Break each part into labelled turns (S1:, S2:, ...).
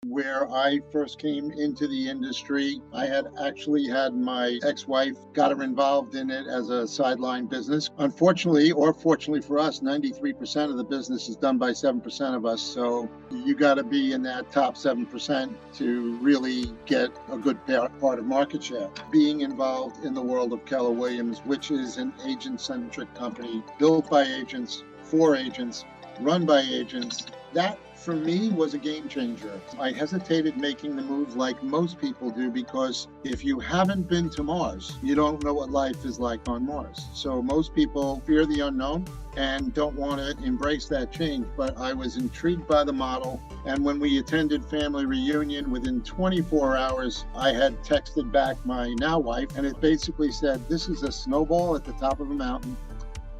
S1: Where I first came into the industry, I had actually had my ex-wife got her involved in it as a sideline business. Unfortunately, or fortunately for us, 93% of the business is done by 7% of us. So you got to be in that top 7% to really get a good part of market share. Being involved in the world of Keller Williams, which is an agent-centric company, built by agents, for agents, run by agents, that for me was a game changer. I hesitated making the move like most people do because if you haven't been to Mars, you don't know what life is like on Mars. So most people fear the unknown and don't want to embrace that change. But I was intrigued by the model. And when we attended family reunion, within 24 hours, I had texted back my now wife, and it basically said, this is a snowball at the top of a mountain.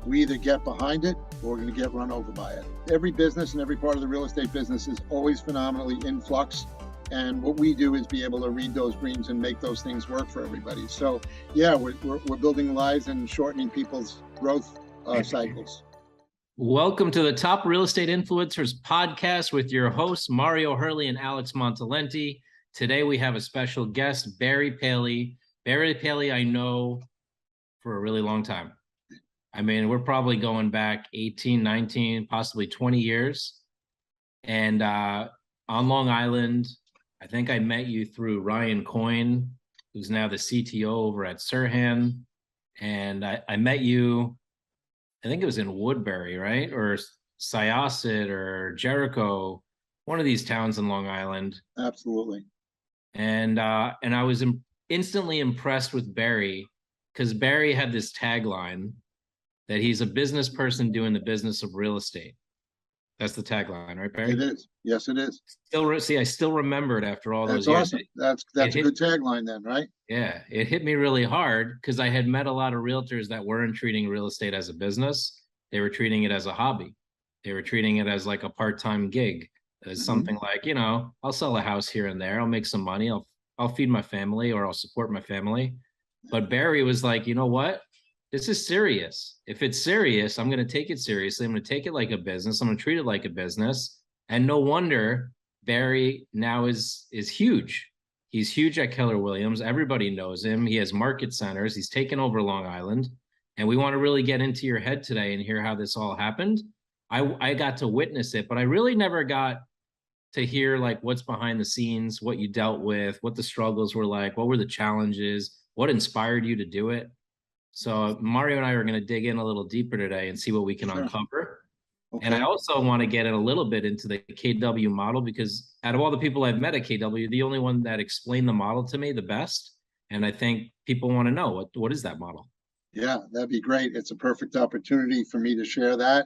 S1: We either get behind it or we're going to get run over by it. Every business and every part of the real estate business is always phenomenally in flux. And what we do is be able to read those dreams and make those things work for everybody. So yeah, we're building lives and shortening people's growth cycles.
S2: Welcome to the Top Real Estate Influencers podcast with your hosts, Mario Hurley and Alex Montalenti. Today we have a special guest, Barry Paley. Barry Paley, I know for a really long time. I mean, we're probably going back 18, 19, possibly 20 years. And on Long Island, I think I met you through Ryan Coyne, who's now the CTO over at Sirhan. And I met you, I think it was in Woodbury, right? Or Syosset or Jericho, one of these towns in Long Island.
S1: Absolutely.
S2: And I was instantly impressed with Barry because Barry had this tagline that he's a business person doing the business of real estate. That's the tagline, right, Barry?
S1: It is. Yes, it is.
S2: I still remember it after all those
S1: years.
S2: Awesome.
S1: That's a good tagline then, right?
S2: Yeah, it hit me really hard because I had met a lot of realtors that weren't treating real estate as a business. They were treating it as a hobby. They were treating it as like a part-time gig, as something like, I'll sell a house here and there. I'll make some money. I'll feed my family or I'll support my family. But Barry was like, you know what? This is serious. If it's serious, I'm going to take it seriously. I'm going to take it like a business. I'm going to treat it like a business. And no wonder Barry now is huge. He's huge at Keller Williams. Everybody knows him. He has market centers. He's taken over Long Island. And we want to really get into your head today and hear how this all happened. I got to witness it, but I really never got to hear like what's behind the scenes, what you dealt with, what the struggles were like, what were the challenges, what inspired you to do it. So Mario and I are going to dig in a little deeper today and see what we can uncover. Okay. And I also want to get in a little bit into the KW model because out of all the people I've met at KW, the only one that explained the model to me the best. And I think people want to know what is that model?
S1: Yeah, that'd be great. It's a perfect opportunity for me to share that.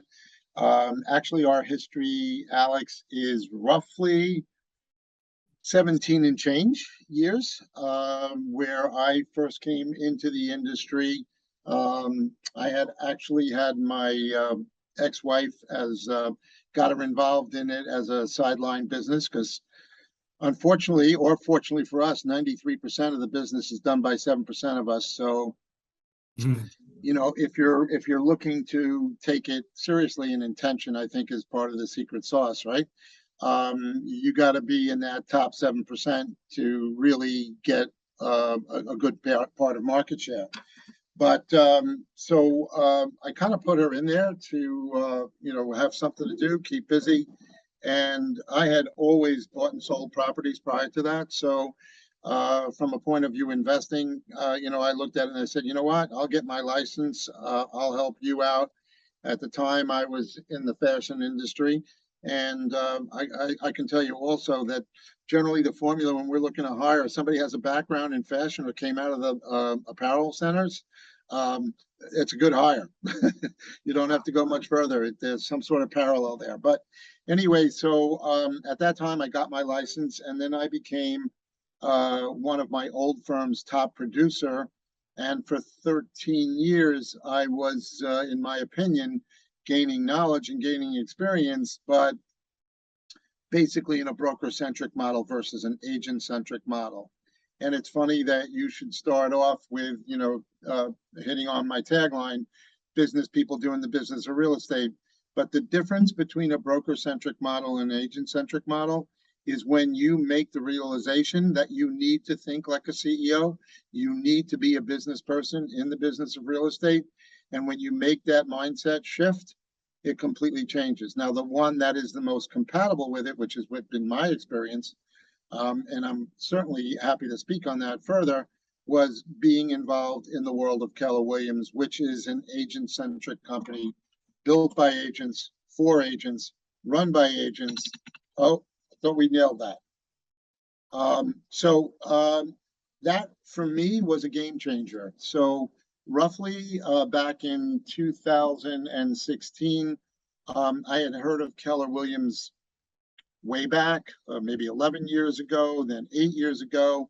S1: Actually, our history, Alex, is roughly 17 and change years, where I first came into the industry. I had actually had my ex-wife got her involved in it as a sideline business because unfortunately, or fortunately for us, 93% of the business is done by 7% of us. So, if you're looking to take it seriously, and intention, I think, is part of the secret sauce, right? You got to be in that top 7% to really get a good part of market share. But I kind of put her in there to, have something to do, keep busy. And I had always bought and sold properties prior to that. So from a point of view investing, I looked at it and I said, you know what, I'll get my license. I'll help you out. At the time, I was in the fashion industry. And I can tell you also that generally the formula when we're looking to hire somebody has a background in fashion or came out of the apparel centers, it's a good hire. You don't have to go much further. There's some sort of parallel there. But anyway, so at that time I got my license, and then I became one of my old firm's top producer. And for 13 years, I was, in my opinion, gaining knowledge and gaining experience, but basically in a broker-centric model versus an agent-centric model. And it's funny that you should start off with, hitting on my tagline, business people doing the business of real estate. But the difference between a broker-centric model and an agent-centric model is when you make the realization that you need to think like a CEO, you need to be a business person in the business of real estate. And when you make that mindset shift, it completely changes. Now, the one that is the most compatible with it, which has been my experience, and I'm certainly happy to speak on that further, was being involved in the world of Keller Williams, which is an agent-centric company built by agents, for agents, run by agents. Oh, I thought we nailed that. That for me was a game changer. So roughly back in 2016, I had heard of Keller Williams way back, maybe 11 years ago, then 8 years ago.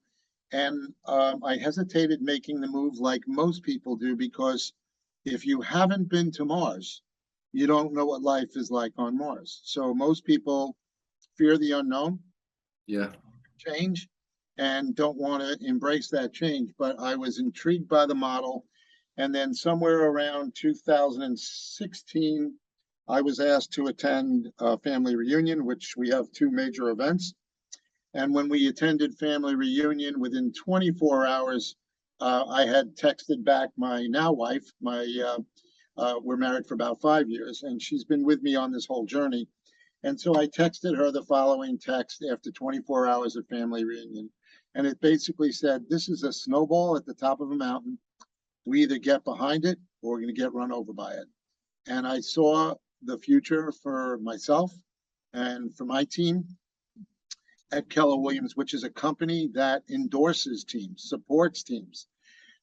S1: And I hesitated making the move like most people do, because if you haven't been to Mars, you don't know what life is like on Mars. So most people fear the unknown, change, and don't want to embrace that change. But I was intrigued by the model. And then somewhere around 2016, I was asked to attend a family reunion, which we have two major events. And when we attended family reunion, within 24 hours, I had texted back my now wife. We're married for about 5 years, and she's been with me on this whole journey. And so I texted her the following text after 24 hours of family reunion. And it basically said, this is a snowball at the top of a mountain. We either get behind it or we're going to get run over by it. And I saw the future for myself and for my team at Keller Williams, which is a company that endorses teams, supports teams.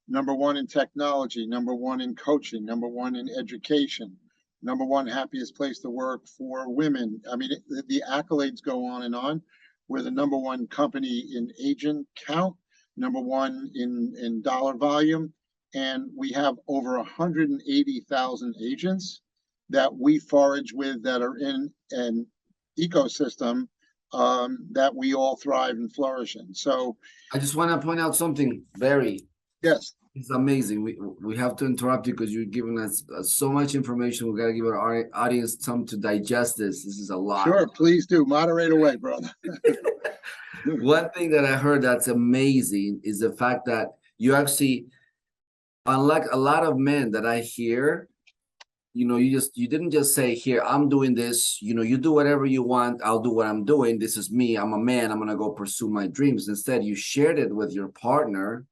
S1: Number one in technology, number one in coaching, number one in education, number one happiest place to work for women. I mean, the accolades go on and on. We're the number one company in agent count, number one in dollar volume, and we have over 180,000 agents that we forage with that are in an ecosystem that we all thrive and flourish in. So
S3: I just want to point out something, Barry.
S1: yes.
S3: It's amazing. We have to interrupt you because you're giving us so much information. We got to give our audience time to digest this. This is a lot.
S1: Sure, please do. Moderate away, brother.
S3: One thing that I heard that's amazing is the fact that you actually, unlike a lot of men that I hear, you didn't just say, here, I'm doing this, you do whatever you want, I'll do what I'm doing. This is me. I'm a man. I'm going to go pursue my dreams. Instead, you shared it with your partner,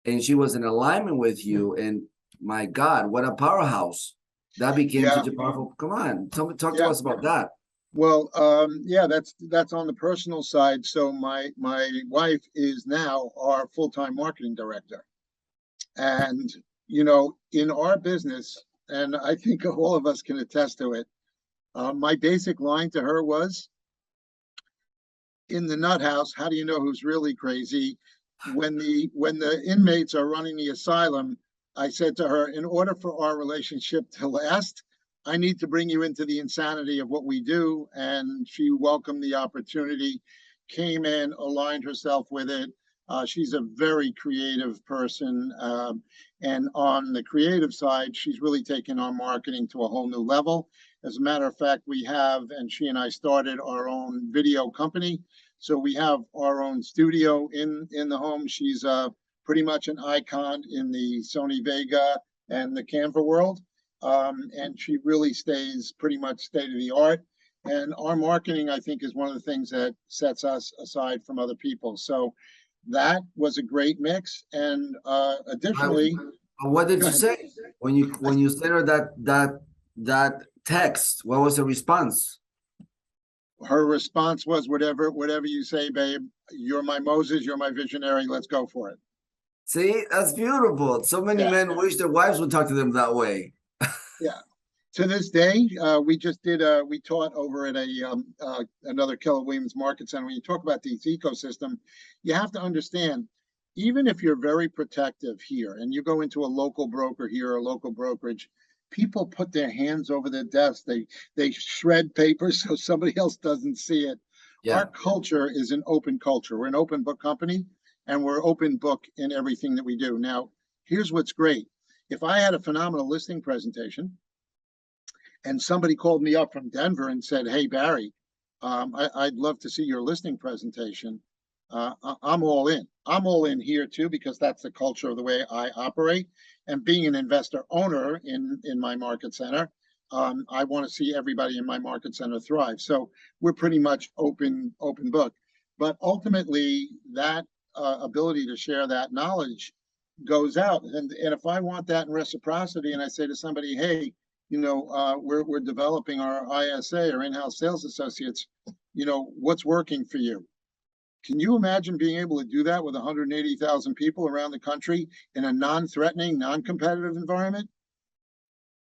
S3: and she was in alignment with you. And my God, what a powerhouse. That became such a powerful, come on, talk to us about that.
S1: Well, that's on the personal side. So my wife is now our full-time marketing director. And, in our business, and I think all of us can attest to it, my basic line to her was, in the nut house, how do you know who's really crazy? When the inmates are running the asylum, I said to her, in order for our relationship to last, I need to bring you into the insanity of what we do. And she welcomed the opportunity, came in, aligned herself with it. She's a very creative person. And on the creative side, she's really taken our marketing to a whole new level. As a matter of fact, we have, and she and I started our own video company. So we have our own studio in the home. She's pretty much an icon in the Sony Vega and the Canva world. And she really stays pretty much state of the art. And our marketing, I think, is one of the things that sets us aside from other people. So that was a great mix. And additionally,
S3: what did you say when you sent her that text? What was the response?
S1: Her response was, whatever you say, babe. You're my Moses. You're my visionary. Let's go for it.
S3: See, that's beautiful. So many men wish their wives would talk to them that way.
S1: Yeah. To this day, we taught over at another Keller Williams Market Center. When you talk about this ecosystem, you have to understand, even if you're very protective here and you go into a local broker here, a local brokerage, people put their hands over their desks. They shred paper so somebody else doesn't see it. Yeah. Our culture is an open culture. We're an open book company, and we're open book in everything that we do. Now, here's what's great. If I had a phenomenal listing presentation and somebody called me up from Denver and said, hey, Barry, I'd love to see your listing presentation. I'm all in. I'm all in here too, because that's the culture of the way I operate. And being an investor owner in my market center, I want to see everybody in my market center thrive. So we're pretty much open book. But ultimately, that ability to share that knowledge goes out. And if I want that in reciprocity, and I say to somebody, hey, we're developing our ISA or in-house sales associates, what's working for you? Can you imagine being able to do that with 180,000 people around the country in a non-threatening, non-competitive environment?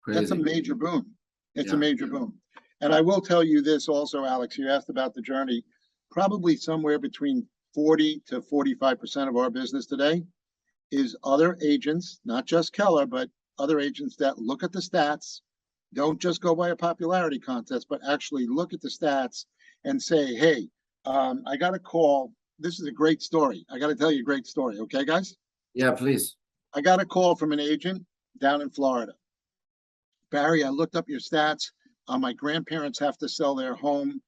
S3: Crazy.
S1: That's a major boon. It's a
S3: Yeah.
S1: major boon. And I will tell you this also, Alex, you asked about the journey. Probably somewhere between 40 to 45% of our business today is other agents, not just Keller, but other agents that look at the stats, don't just go by a popularity contest, but actually look at the stats and say, hey, I got a call. This is a great story. I got to tell you a great story. Okay, guys?
S3: Yeah, please.
S1: I got a call from an agent down in Florida. Barry, I looked up your stats. My grandparents have to sell their home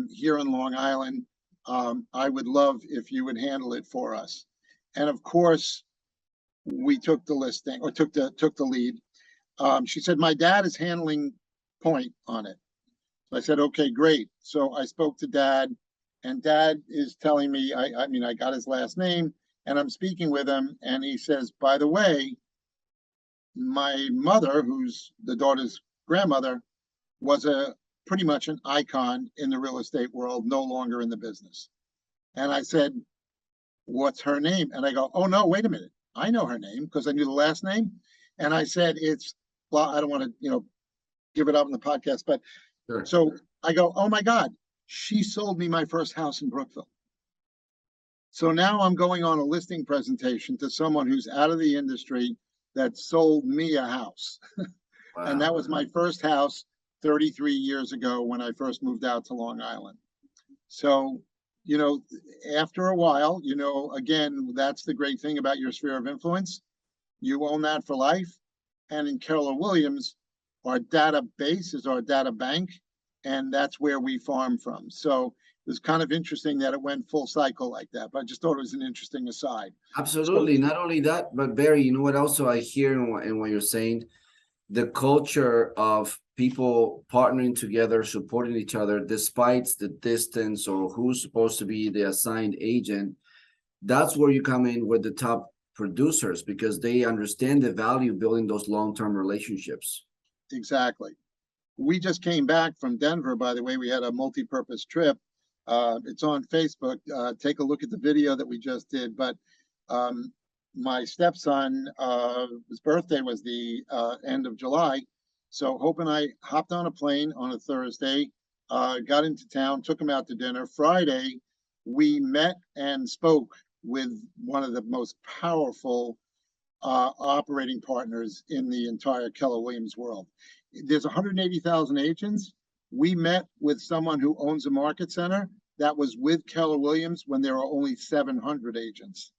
S1: here in Long Island. I would love if you would handle it for us. And of course, we took the listing or took the lead. She said, my dad is handling point on it. So I said, okay, great. So I spoke to dad, and dad is telling me, I got his last name, and I'm speaking with him, and he says, by the way, my mother, who's the daughter's grandmother, was pretty much an icon in the real estate world, no longer in the business. And I said, what's her name? And I go, oh no, wait a minute. I know her name because I knew the last name. And I said, well, I don't want to, give it up in the podcast, but
S3: Sure.
S1: so I go, oh my God, she sold me my first house in Brookville. So now I'm going on a listing presentation to someone who's out of the industry that sold me a house.
S3: Wow.
S1: And that was my first house 33 years ago when I first moved out to Long Island. So, after a while, again, that's the great thing about your sphere of influence. You own that for life. And in Keller Williams, our database is our data bank, and that's where we farm from. So it was kind of interesting that it went full cycle like that, but I just thought it was an interesting aside.
S3: Absolutely.
S1: So,
S3: not only that, but Barry, you know what also I hear in what you're saying? The culture of people partnering together, supporting each other, despite the distance or who's supposed to be the assigned agent. That's where you come in with the top producers, because they understand the value of building those long-term relationships.
S1: exactly. We just came back from Denver, by the way. We had a multi-purpose trip. It's on Facebook. Take a look at the video that we just did. But my stepson, his birthday was the end of July. So Hope and I hopped on a plane on a Thursday, got into town, took him out to dinner. Friday, we met and spoke with one of the most powerful operating partners in the entire Keller Williams world. There's 180,000 agents. We met with someone who owns a market center that was with Keller Williams when there were only 700 agents.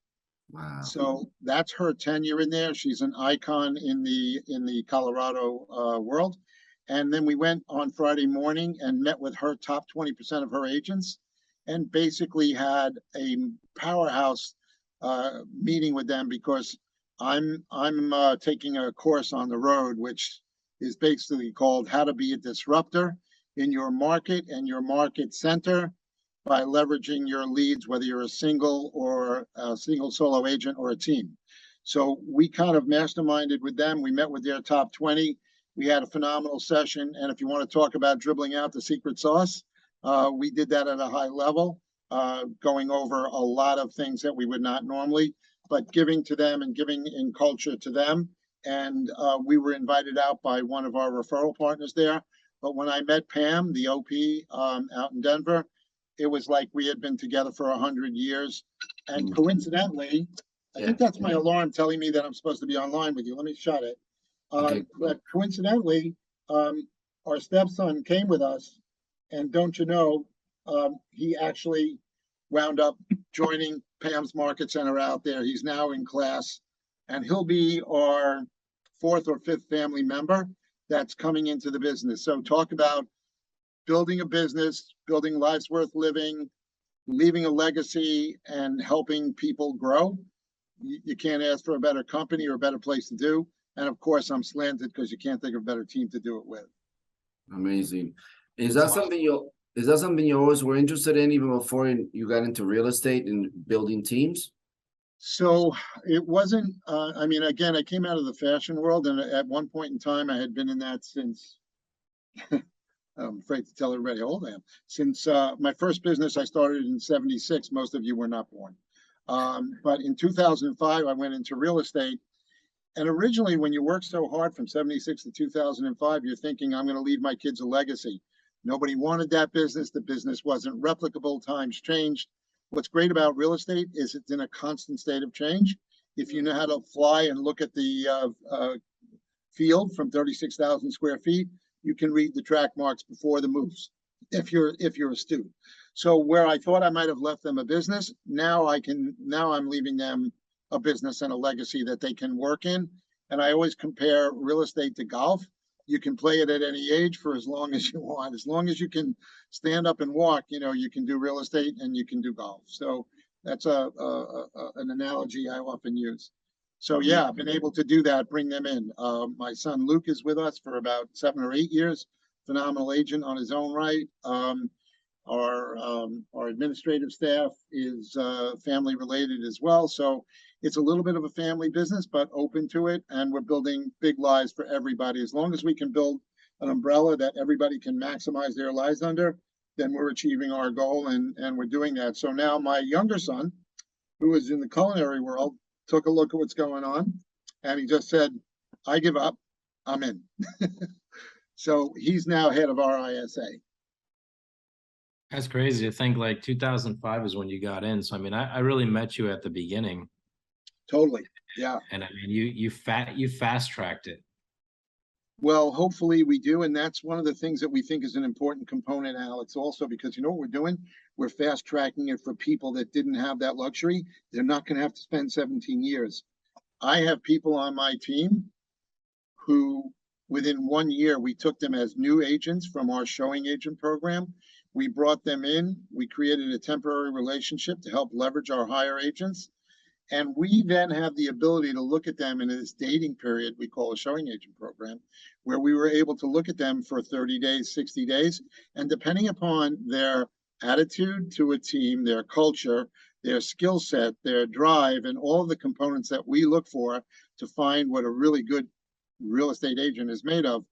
S3: Wow.
S1: So that's her tenure in there. She's an icon in the Colorado world. And then we went on Friday morning and met with her top 20% of her agents, and basically had a powerhouse meeting with them, because I'm taking a course on the road, which is basically called How to Be a Disruptor in Your Market and Your Market Center by leveraging your leads, whether you're a single solo agent or a team. So we kind of masterminded with them. We met with their top 20. We had a phenomenal session. And if you want to talk about dribbling out the secret sauce, we did that at a high level, going over a lot of things that we would not normally, but giving to them and giving in culture to them. And we were invited out by one of our referral partners there. But when I met Pam, the OP out in Denver, it was like we had been together for 100 years. And coincidentally, I think that's my alarm telling me that I'm supposed to be online with you. Let me shut it.
S3: Okay.
S1: But coincidentally, our stepson came with us, and don't you know, he actually wound up joining Pam's Market Center out there. He's now in class, and he'll be our 4th or 5th family member that's coming into the business. So talk about building a business, building lives worth living, leaving a legacy, and helping people grow. You can't ask for a better company or a better place to do. And of course, I'm slanted because you can't think of a better team to do it with.
S3: Amazing. Is that something you always were interested in even before you got into real estate and building teams?
S1: So it wasn't, I mean, again, I came out of the fashion world, and at one point in time, I had been in that since, I'm afraid to tell everybody how old I am. Since my first business, I started in 76. Most of you were not born. But in 2005, I went into real estate. And originally, when you work so hard from 76 to 2005, you're thinking, I'm going to leave my kids a legacy. Nobody wanted that business. The business wasn't replicable. Times changed. What's great about real estate is it's in a constant state of change. If you know how to fly and look at the field from 36,000 square feet, you can read the track marks before the moves, if you're astute. So where I thought I might have left them a business, now I'm leaving them a business and a legacy that they can work in. And I always compare real estate to golf. You can play it at any age for as long as you want. As long as you can stand up and walk, you can do real estate and you can do golf. So that's an analogy I often use. So yeah, I've been able to do that, bring them in. My son Luke is with us for about 7 or 8 years, phenomenal agent on his own right. Our administrative staff is family related as well. So it's a little bit of a family business, but open to it. And we're building big lives for everybody. As long as we can build an umbrella that everybody can maximize their lives under, then we're achieving our goal, and we're doing that. So now my younger son, who is in the culinary world, took a look at what's going on, and he just said, I give up, I'm in. So he's now head of our ISA.
S2: That's crazy to think, like 2005 is when you got in. So I mean, I really met you at the beginning.
S1: Totally, yeah.
S2: And I mean, you fast tracked it.
S1: Well, hopefully we do, and that's one of the things that we think is an important component, Alex, also, because you know what we're doing? We're fast tracking it for people that didn't have that luxury. They're not going to have to spend 17 years. I have people on my team who, within 1 year, we took them as new agents from our showing agent program. We brought them in. We created a temporary relationship to help leverage our hire agents. And we then have the ability to look at them in this dating period we call a showing agent program, where we were able to look at them for 30 days, 60 days. And depending upon their attitude to a team, their culture, their skill set, their drive, and all of the components that we look for to find what a really good real estate agent is made of,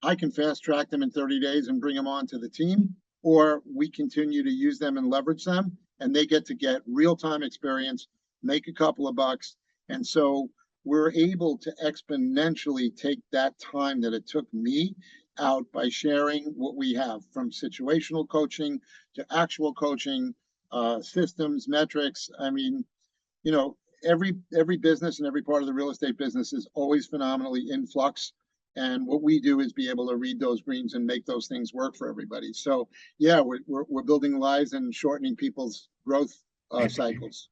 S1: I can fast track them in 30 days and bring them onto the team, or we continue to use them and leverage them, and they get real-time experience, make a couple of bucks. And so we're able to exponentially take that time that it took me out by sharing what we have, from situational coaching to actual coaching, systems, metrics. I mean, every business and every part of the real estate business is always phenomenally in flux. And what we do is be able to read those greens and make those things work for everybody. So yeah, we're building lives and shortening people's growth cycles.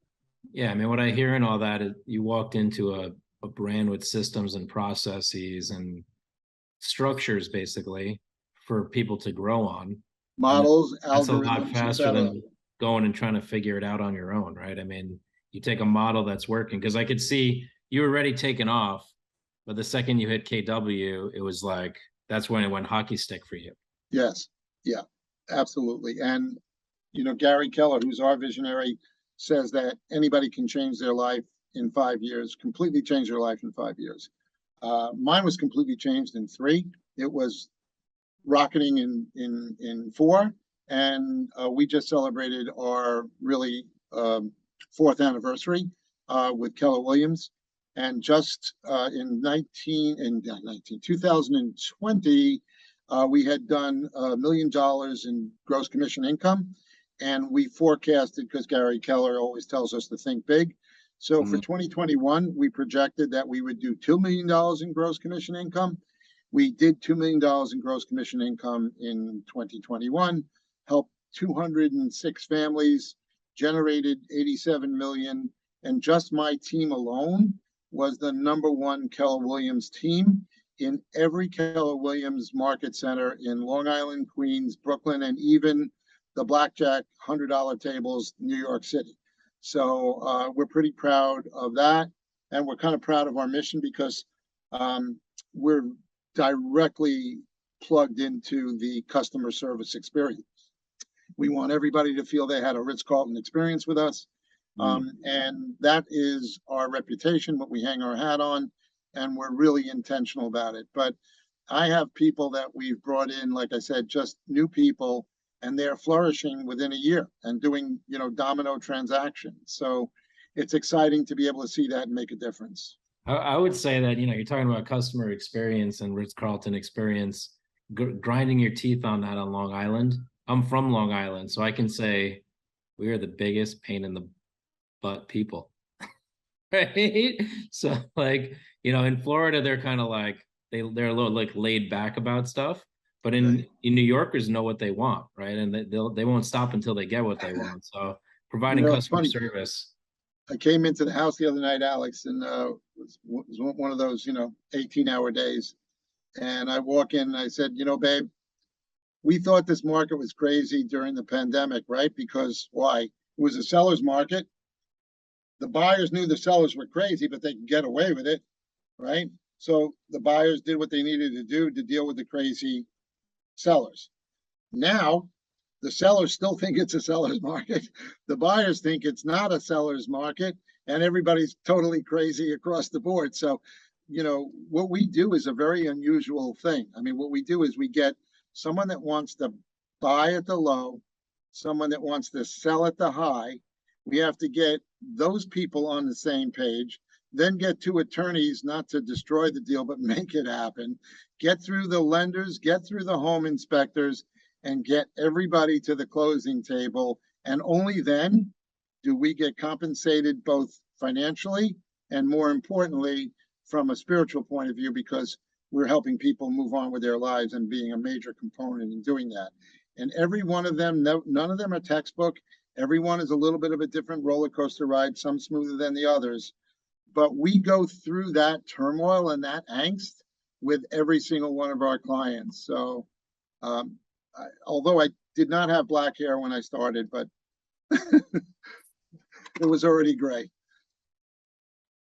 S2: Yeah, I mean, what I hear in all that is you walked into a brand with systems and processes and structures, basically, for people to grow on.
S1: Models,
S2: that's a lot
S1: algorithms,
S2: faster than going and trying to figure it out on your own, right? I mean, you take a model that's working, because I could see you were already taken off, but the second you hit KW, it was like, that's when it went hockey stick for you.
S1: Yes, yeah, absolutely. And, Gary Keller, who's our visionary, says that anybody can change their life in 5 years, completely change their life in 5 years. Mine was completely changed in 3. It was rocketing in 4. And we just celebrated our really 4th anniversary with Keller Williams. And just in 2020, we had done $1 million in gross commission income. And we forecasted, because Gary Keller always tells us to think big. So for 2021, we projected that we would do $2 million in gross commission income. We did $2 million in gross commission income in 2021, helped 206 families, generated 87 million. And just my team alone was the #1 Keller Williams team in every Keller Williams Market Center in Long Island, Queens, Brooklyn, and even the blackjack $100 tables, New York City. So we're pretty proud of that. And we're kind of proud of our mission because we're directly plugged into the customer service experience. We want everybody to feel they had a Ritz-Carlton experience with us. And that is our reputation, what we hang our hat on, and we're really intentional about it. But I have people that we've brought in, like I said, just new people, and they're flourishing within a year and doing, domino transactions. So it's exciting to be able to see that and make a difference.
S2: I would say that, you're talking about customer experience and Ritz-Carlton experience, grinding your teeth on that on Long Island. I'm from Long Island, so I can say we are the biggest pain in the butt people. Right? So in Florida, they're kind of like, they're a little like laid back about stuff. But in New Yorkers know what they want, right? And they won't stop until they get what they want. So providing customer service.
S1: I came into the house the other night, Alex, and was one of those, 18-hour days. And I walk in and I said, babe, we thought this market was crazy during the pandemic, right? Because why? It was a seller's market. The buyers knew the sellers were crazy, but they could get away with it, right? So the buyers did what they needed to do to deal with the crazy sellers. Now, the sellers still think it's a seller's market. The buyers think it's not a seller's market, and everybody's totally crazy across the board. So, what we do is a very unusual thing. I mean, what we do is we get someone that wants to buy at the low, someone that wants to sell at the high. We have to get those people on the same page, then get two attorneys, not to destroy the deal, but make it happen. Get through the lenders, get through the home inspectors, and get everybody to the closing table. And only then do we get compensated both financially and, more importantly, from a spiritual point of view, because we're helping people move on with their lives and being a major component in doing that. And every one of them, none of them are textbook. Every one is a little bit of a different roller coaster ride, some smoother than the others. But we go through that turmoil and that angst with every single one of our clients. So although I did not have black hair when I started, but it was already gray.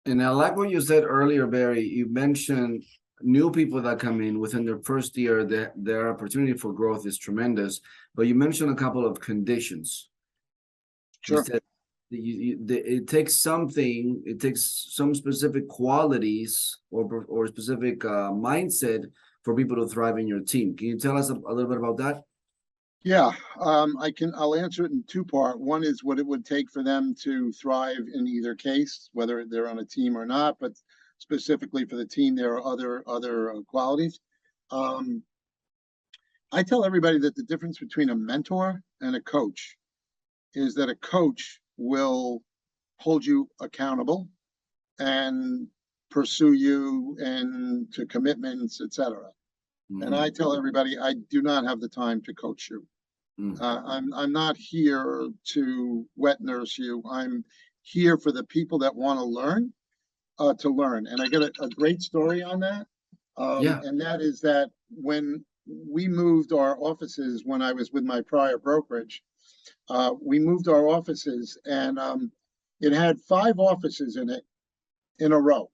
S3: And I like what you said earlier, Barry. You mentioned new people that come in within their first year, their opportunity for growth is tremendous. But you mentioned a couple of conditions.
S1: Sure.
S3: You said it takes something, it takes some specific qualities or specific mindset for people to thrive in your team. Can you tell us a little bit about that?
S1: Yeah, I'll answer it in two parts. One is what it would take for them to thrive in either case, whether they're on a team or not, but specifically for the team, there are other qualities. I tell everybody that the difference between a mentor and a coach is that a coach will hold you accountable and pursue you and to commitments, etc. And I tell everybody, I do not have the time to coach you. I'm not here to wet nurse you. I'm here for the people that want to learn. And I got a great story on that. And that is that when we moved our offices, when I was with my prior brokerage, we moved our offices, and it had 5 offices in it in a row.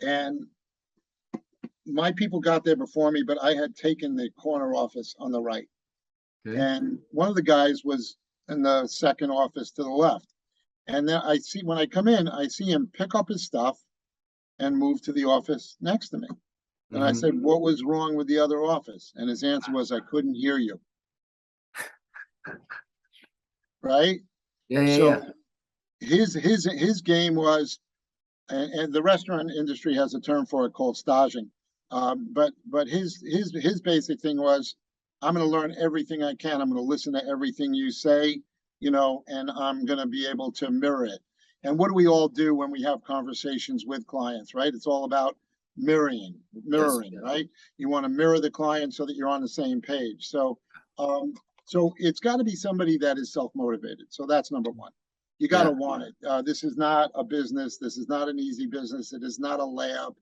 S1: And my people got there before me, but I had taken the corner office on the right. Okay. And one of the guys was in the second office to the left. And then when I come in, I see him pick up his stuff and move to the office next to me. And I said, what was wrong with the other office? And his answer was, I couldn't hear you. Right? So his game was, and the restaurant industry has a term for it called staging. But his basic thing was, I'm going to learn everything I can. I'm going to listen to everything you say, and I'm going to be able to mirror it. And what do we all do when we have conversations with clients, right? It's all about mirroring, right? You want to mirror the client so that you're on the same page. So it's got to be somebody that is self-motivated. So that's number one. You got to want it. This is not a business. This is not an easy business. It is not a layup.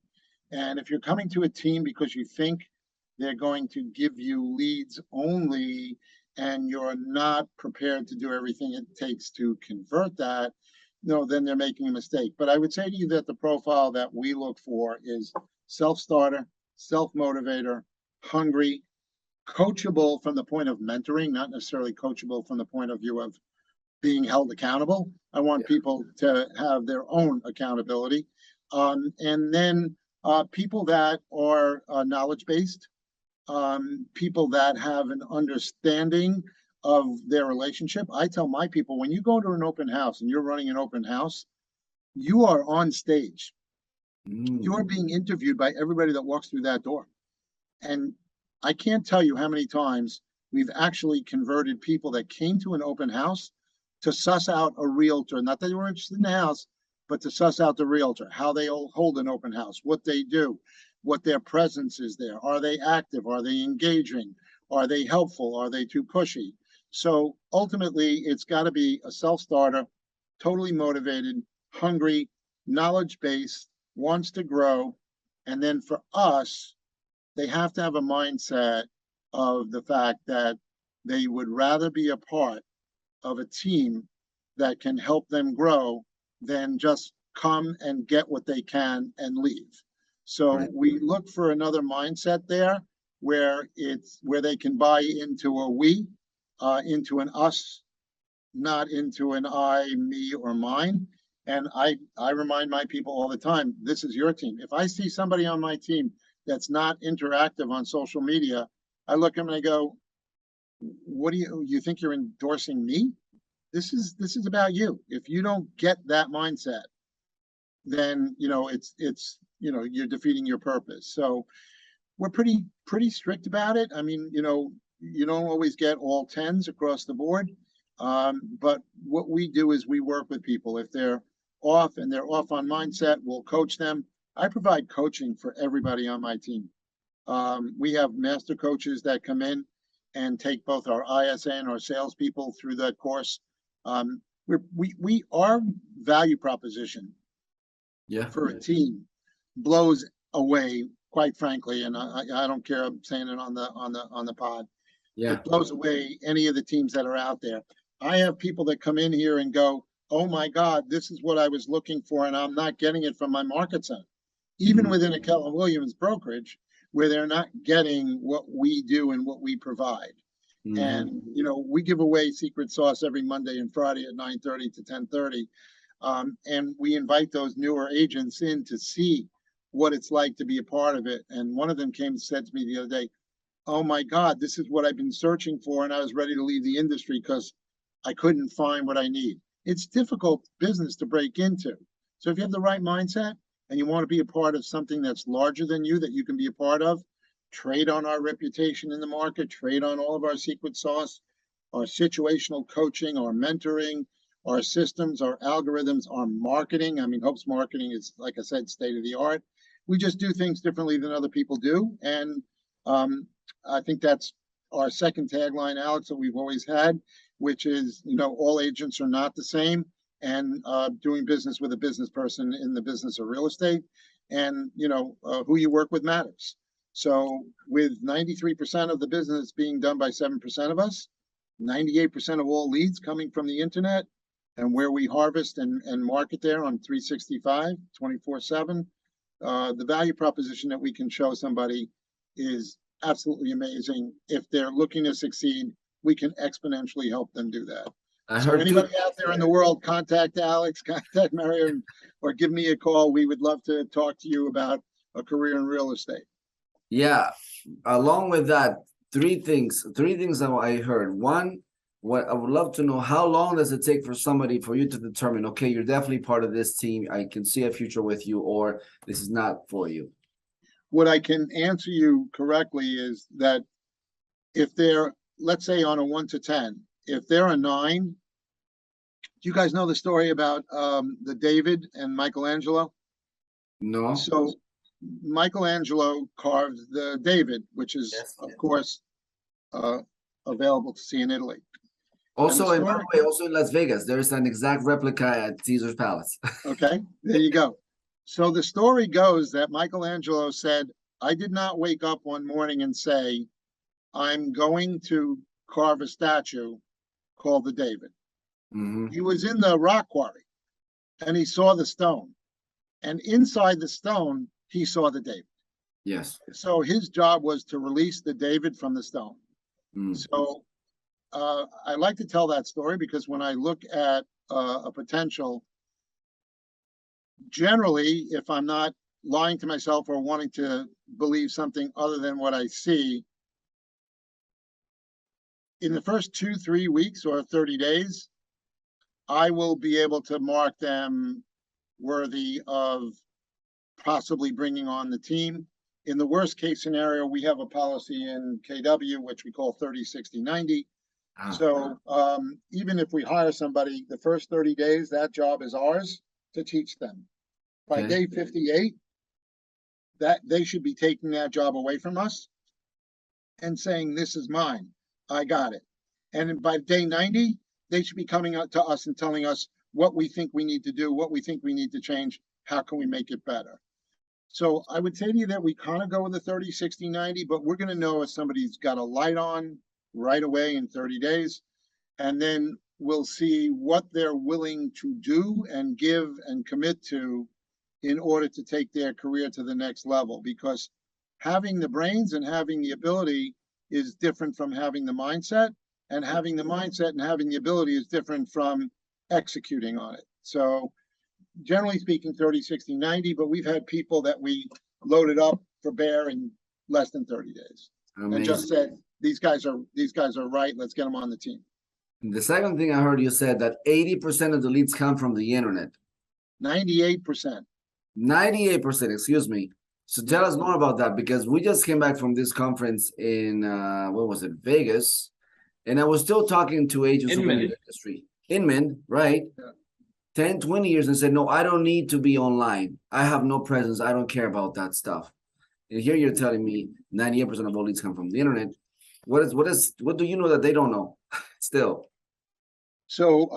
S1: And if you're coming to a team because you think they're going to give you leads only, and you're not prepared to do everything it takes to convert that, no, then they're making a mistake. But I would say to you that the profile that we look for is self-starter, self-motivator, hungry, coachable from the point of mentoring, not necessarily coachable from the point of view of being held accountable. I want people to have their own accountability. And then people that are knowledge-based, people that have an understanding of their relationship. I tell my people, when you go to an open house and you're running an open house, you are on stage. You are being interviewed by everybody that walks through that door. And I can't tell you how many times we've actually converted people that came to an open house to suss out a realtor, not that they were interested in the house, but to suss out the realtor, how they hold an open house, what they do, what their presence is there. Are they active? Are they engaging? Are they helpful? Are they too pushy? So ultimately, it's got to be a self-starter, totally motivated, hungry, knowledge-based, wants to grow. And then for us, they have to have a mindset of the fact that they would rather be a part of a team that can help them grow than just come and get what they can and leave. So we look for another mindset there where they can buy into a we, into an us, not into an I, me, or mine. And I remind my people all the time, this is your team. If I see somebody on my team that's not interactive on social media, I look at them and I go, what do you think you're endorsing me? This is about you. If you don't get that mindset, then you're defeating your purpose. So we're pretty strict about it. I mean, you don't always get all 10s across the board. But what we do is we work with people. If they're off and they're off on mindset, we'll coach them. I provide coaching for everybody on my team. We have master coaches that come in and take both our ISA and our salespeople through that course. Our value proposition for a team blows away, quite frankly, and I don't care. I'm saying it on the pod. It blows away any of the teams that are out there. I have people that come in here and go, "Oh my God, this is what I was looking for, and I'm not getting it from my market center." Even within a Keller Williams brokerage, where they're not getting what we do and what we provide. And we give away secret sauce every Monday and Friday at 9:30 to 10:30, and we invite those newer agents in to see what it's like to be a part of it. And one of them came and said to me the other day, "Oh my God, this is what I've been searching for, and I was ready to leave the industry because I couldn't find what I need." It's difficult business to break into. So if you have the right mindset and you want to be a part of something that's larger than you, that you can be a part of, trade on our reputation in the market, trade on all of our secret sauce, our situational coaching, our mentoring, our systems, our algorithms, our marketing. I mean, Hope's marketing is, like I said, state of the art. We just do things differently than other people do. And I think that's our second tagline, Alex, that we've always had, which is, all agents are not the same, and doing business with a business person in the business of real estate, and who you work with matters. So with 93% of the business being done by 7% of us, 98% of all leads coming from the internet, and where we harvest and market there on 365, 24/7, the value proposition that we can show somebody is absolutely amazing. If they're looking to succeed, we can exponentially help them do that. So anybody out there in the world, contact Alex, contact Mario, or give me a call. We would love to talk to you about a career in real estate.
S3: Yeah. Along with that, three things that I heard. One, what I would love to know, how long does it take for you to determine, okay, you're definitely part of this team, I can see a future with you, or this is not for you?
S1: What I can answer you correctly is that if they're, let's say on a 1 to 10, if they're a 9, do you guys know the story about the David and Michelangelo?
S3: No.
S1: So Michelangelo carved the David, which is, of course, available to see in Italy.
S3: Also, by the way, also in Las Vegas, there is an exact replica at Caesar's Palace.
S1: Okay, there you go. So the story goes that Michelangelo said, I did not wake up one morning and say, I'm going to carve a statue called the David.
S3: Hmm.
S1: He was in the rock quarry and he saw the stone. And inside the stone, he saw the David.
S3: Yes.
S1: So his job was to release the David from the stone.
S3: Mm.
S1: So I like to tell that story because when I look at a potential, generally, if I'm not lying to myself or wanting to believe something other than what I see, in the first 2-3 weeks or 30 days, I will be able to mark them worthy of possibly bringing on the team. In the worst case scenario, we have a policy in KW, which we call 30, 60, 90.
S3: Ah.
S1: So even if we hire somebody, the first 30 days, that job is ours to teach them. By
S3: Okay.
S1: day 58, that they should be taking that job away from us and saying, this is mine, I got it. And by day 90, they should be coming out to us and telling us what we think we need to do, what we think we need to change, how can we make it better. So I would say to you that we kind of go with the 30, 60, 90, but we're going to know if somebody's got a light on right away in 30 days. And then we'll see what they're willing to do and give and commit to in order to take their career to the next level. Because having the brains and having the ability is different from having the mindset, and having the mindset and having the ability is different from executing on it. So generally speaking, 30, 60, 90, but we've had people that we loaded up for bear in less than 30 days.
S3: Amazing.
S1: And just said, these guys are right, let's get them on the team.
S3: The second thing I heard you said that 80% of the leads come from the internet.
S1: 98%.
S3: 98%, excuse me. So tell us more about that, because we just came back from this conference in what was it, Vegas, and I was still talking to agents in the industry. Inman, right?
S1: Yeah.
S3: 10, 20 years and said, no, I don't need to be online. I have no presence. I don't care about that stuff. And here you're telling me 98% of all leads come from the internet. What do you know that they don't know still?
S1: So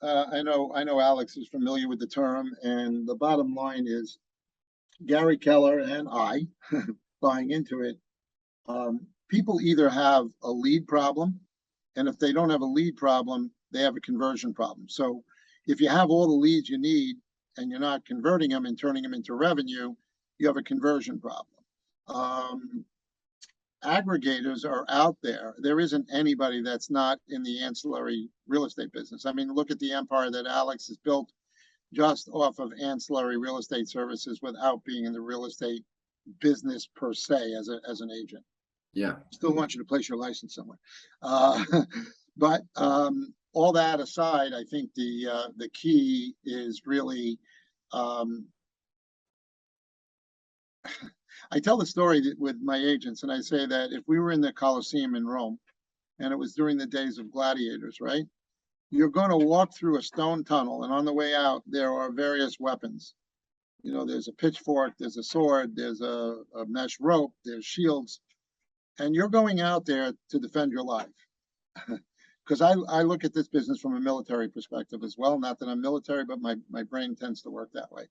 S1: I know Alex is familiar with the term, and the bottom line is Gary Keller and I buying into it. People either have a lead problem, and if they don't have a lead problem, they have a conversion problem. So if you have all the leads you need and you're not converting them and turning them into revenue, you have a conversion problem. Aggregators are out there. There isn't anybody that's not in the ancillary real estate business. I mean, look at the empire that Alex has built just off of ancillary real estate services without being in the real estate business per se as an agent.
S3: Yeah.
S1: Still want you to place your license somewhere. But all that aside, I think the key is really, I tell the story with my agents, and I say that if we were in the Colosseum in Rome, and it was during the days of gladiators, right? You're going to walk through a stone tunnel, and on the way out, there are various weapons. You know, there's a pitchfork, there's a sword, there's a mesh rope, there's shields, and you're going out there to defend your life. Because I look at this business from a military perspective as well. Not that I'm military, but my brain tends to work that way.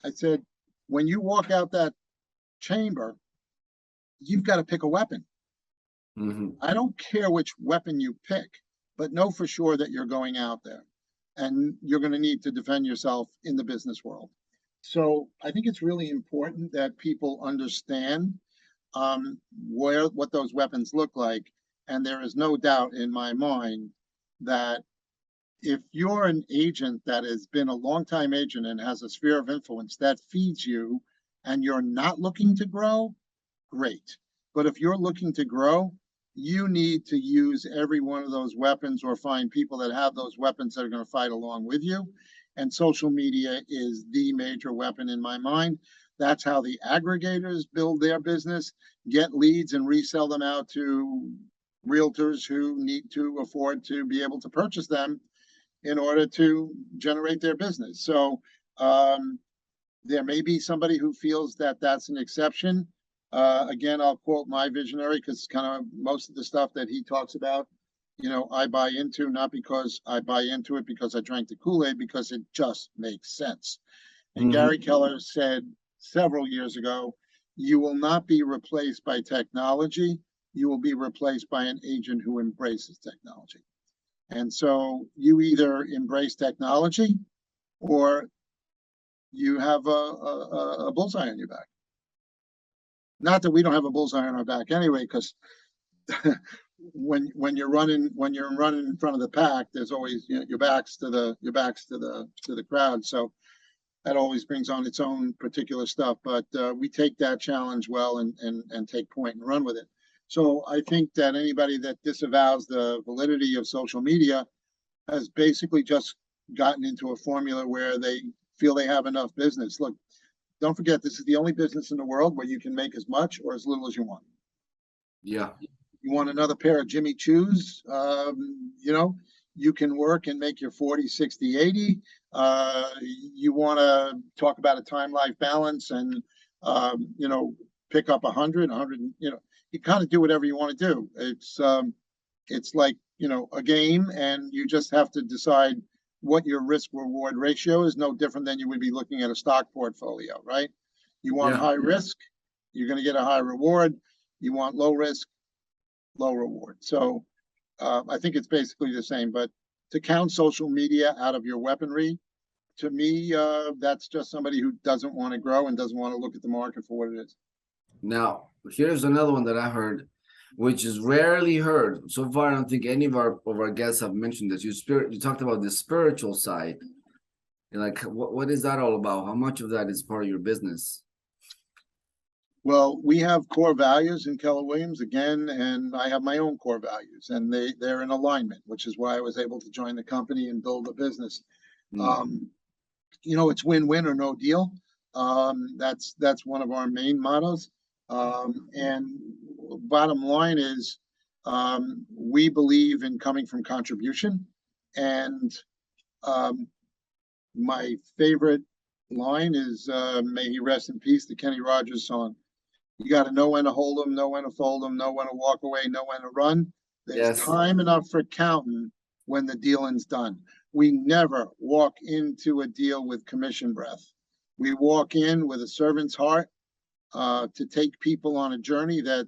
S1: I said, when you walk out that chamber, you've got to pick a weapon.
S3: Mm-hmm.
S1: I don't care which weapon you pick, but know for sure that you're going out there and you're going to need to defend yourself in the business world. So I think it's really important that people understand what those weapons look like. And there is no doubt in my mind that if you're an agent that has been a longtime agent and has a sphere of influence that feeds you and you're not looking to grow, great. But if you're looking to grow, you need to use every one of those weapons or find people that have those weapons that are going to fight along with you. And social media is the major weapon in my mind. That's how the aggregators build their business, get leads and resell them out to realtors who need to afford to be able to purchase them in order to generate their business. So there may be somebody who feels that that's an exception. Again, I'll quote my visionary because kind of most of the stuff that he talks about, you know, I buy into, not because I buy into it because I drank the Kool-Aid, because it just makes sense. And Gary Keller said several years ago, you will not be replaced by technology. You will be replaced by an agent who embraces technology. And so you either embrace technology or you have a bullseye on your back. Not that we don't have a bullseye on our back anyway, because when you're running in front of the pack, there's always, you know, your back's to the crowd. So that always brings on its own particular stuff. But we take that challenge well and take point and run with it. So I think that anybody that disavows the validity of social media has basically just gotten into a formula where they feel they have enough business. Look, don't forget, this is the only business in the world where you can make as much or as little as you want.
S3: Yeah.
S1: You want another pair of Jimmy Choos, you know, you can work and make your 40, 60, 80. You want to talk about a time-life balance and, you know, pick up 100, you know, you kind of do whatever you want to do. It's like, you know, a game, and you just have to decide what your risk reward ratio is. No different than you would be looking at a stock portfolio, right? You want high risk, you're going to get a high reward. You want low risk, low reward. So I think it's basically the same, but to count social media out of your weaponry, to me, that's just somebody who doesn't want to grow and doesn't want to look at the market for what it is.
S3: Now, here's another one that I heard, which is rarely heard. So far, I don't think any of our guests have mentioned this. You talked about the spiritual side. You're like, what is that all about? How much of that is part of your business?
S1: Well, we have core values in Keller Williams again, and I have my own core values, and they're in alignment, which is why I was able to join the company and build a business. You know, it's win-win or no deal. That's one of our main mottos. And bottom line is, we believe in coming from contribution. And my favorite line is, may he rest in peace, the Kenny Rogers song. You got to know when to hold them, know when to fold them, know when to walk away, know when to run. There's time enough for counting when the dealing's done. We never walk into a deal with commission breath. We walk in with a servant's heart to take people on a journey that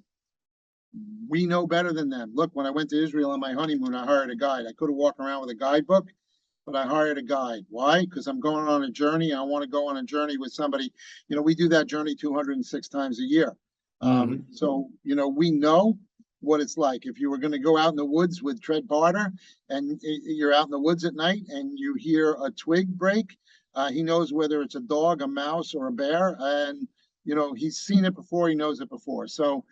S1: we know better than them. Look, when I went to Israel on my honeymoon, I hired a guide. I could have walked around with a guidebook, but I hired a guide. Why? Because I'm going on a journey. I want to go on a journey with somebody. You know, we do that journey 206 times a year. So, you know, we know what it's like. If you were going to go out in the woods with Tread Barter and you're out in the woods at night and you hear a twig break, he knows whether it's a dog, a mouse, or a bear. And, you know, he's seen it before. He knows it before. So